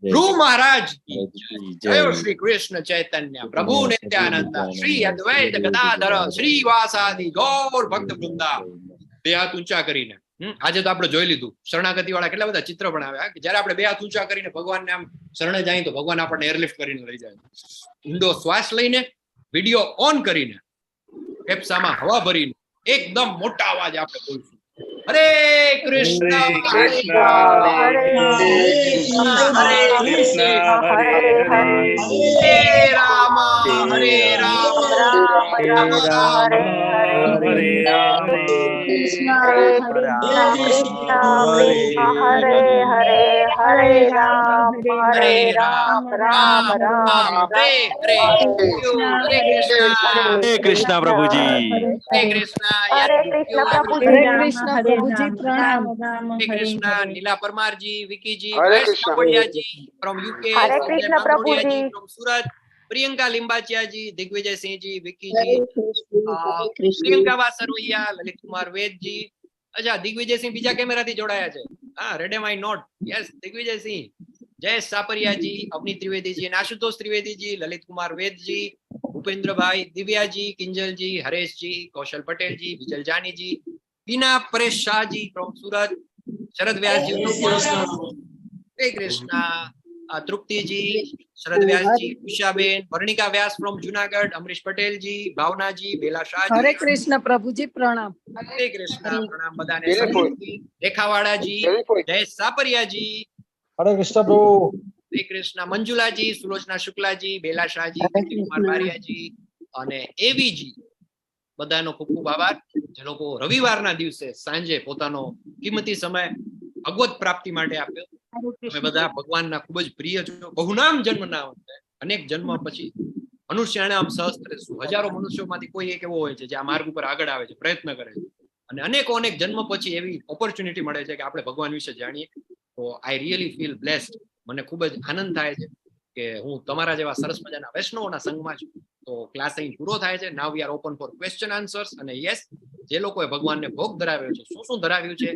ધ્રુવ મહારાજ કી જય. જય શ્રી કૃષ્ણ ચૈતન્ય પ્રભુ નિત્યાનંદ શ્રી અદ્વૈત ગદાધર શ્રીવાસાદિ ગૌર ભક્ત વૃંદા. બે હાથ ઊંચા કરીને આજે તો આપણે જોઈ લીધું, શરણાગતિ વાળા કેટલા બધા ચિત્ર બનાવ્યા કે જયારે આપણે બે હાથ ઊંચા કરીને ભગવાનને આમ શરણે જાય તો ભગવાન આપણને એરલિફ્ટ કરીને લઈ જાય. ઊંડો શ્વાસ લઈને, વિડીયો ઓન કરીને, ફેફસામાં હવા ભરીને એકદમ મોટા અવાજ આપણે બોલશું, હરે કૃષ્ણ હરે રામ હરે રામ રામ રામ હરે કૃષ્ણ હરે હરે હરે રામ રામ રામ હરે હરે. હરે કૃષ્ણ પ્રભુજી. હરે કૃષ્ણ. હરે કૃષ્ણ પ્રભુજી. હરે કૃષ્ણ. નીલા પરમારજી, વિકીજી, વૈષ્ણવડિયાજી from UK, હરે કૃષ્ણ પ્રભુજી. from સુરત, પ્રિયંકા લિંબાચિયાજી, દિગ્વિજયસિંહજી, વિકીજી, પ્રિયંકા વાસરોયા, લલિત કુમાર વેદજી. અચ્છા, દિગ્વિજયસિંહ બીજા કેમેરાથી જોડાયા છે. હા, red am I not. Yes, Digvijaysinh. Jayesh Sapariyaji, Avni Trivediji, Ashutosh Trivediji, Lalit Kumar Vedji, Bhupendrabhai, Divyaji, Kinjalji, Hareshji, Kaushal Patelji, Vijal Janiji, Bina Paresh Shahji from Surat, Sharad Vyasji, Hare Krishna, તૃપ્તિજી, Sharad Vyasji, Ushaben, વર્ણિકા Vyas from Junagadh, Amrish પટેલજી, ભાવનાજી, બેલા શાહજી. હરે કૃષ્ણ પ્રભુજી, પ્રણામ. હરે કૃષ્ણ, પ્રણામ બધાને. રેખાવાડાજી, જયેશ સાપરિયાજી, હરે કૃષ્ણ પ્રભુ. હરે કૃષ્ણ, મંજુલાજી, સુલોચના શુક્લાજી, બેલા શાહજી, કુમાર બારિયાજી અને એવીજી. બધાનો ખૂબ ખૂબ આભાર જે લોકો રવિવારના દિવસે સાંજે પોતાનો કિંમતી સમય ભગવત પ્રાપ્તિ માટે આપ્યો. તમે બધા ભગવાનના ખૂબ જ પ્રિય છો. બહુનામ જન્મના અનેક જન્મ પછી મનુષ્યાણામ સહસ્ત્રેષુ, હજારો મનુષ્યોમાંથી કોઈ એક એવો હોય છે જે આ માર્ગ ઉપર આગળ આવે છે, પ્રયત્ન કરે છે, અને અનેક જન્મ પછી એવી ઓપોર્ચ્યુનિટી મળે છે કે આપણે ભગવાન વિશે જાણીએ. તો આઈ રિયલી ફીલ બ્લેસ્ડ. મને ખૂબ જ આનંદ થાય છે કે હું તમારા જેવા સરસ મજાના વૈષ્ણવોના સંઘમાં છું. તો ક્લાસ અહીં પૂરો થાય છે. Now we are open for question answers. અને યસ, જે લોકોએ ભગવાનને ભોગ ધરાવ્યો છે, શું શું ધરાવ્યું છે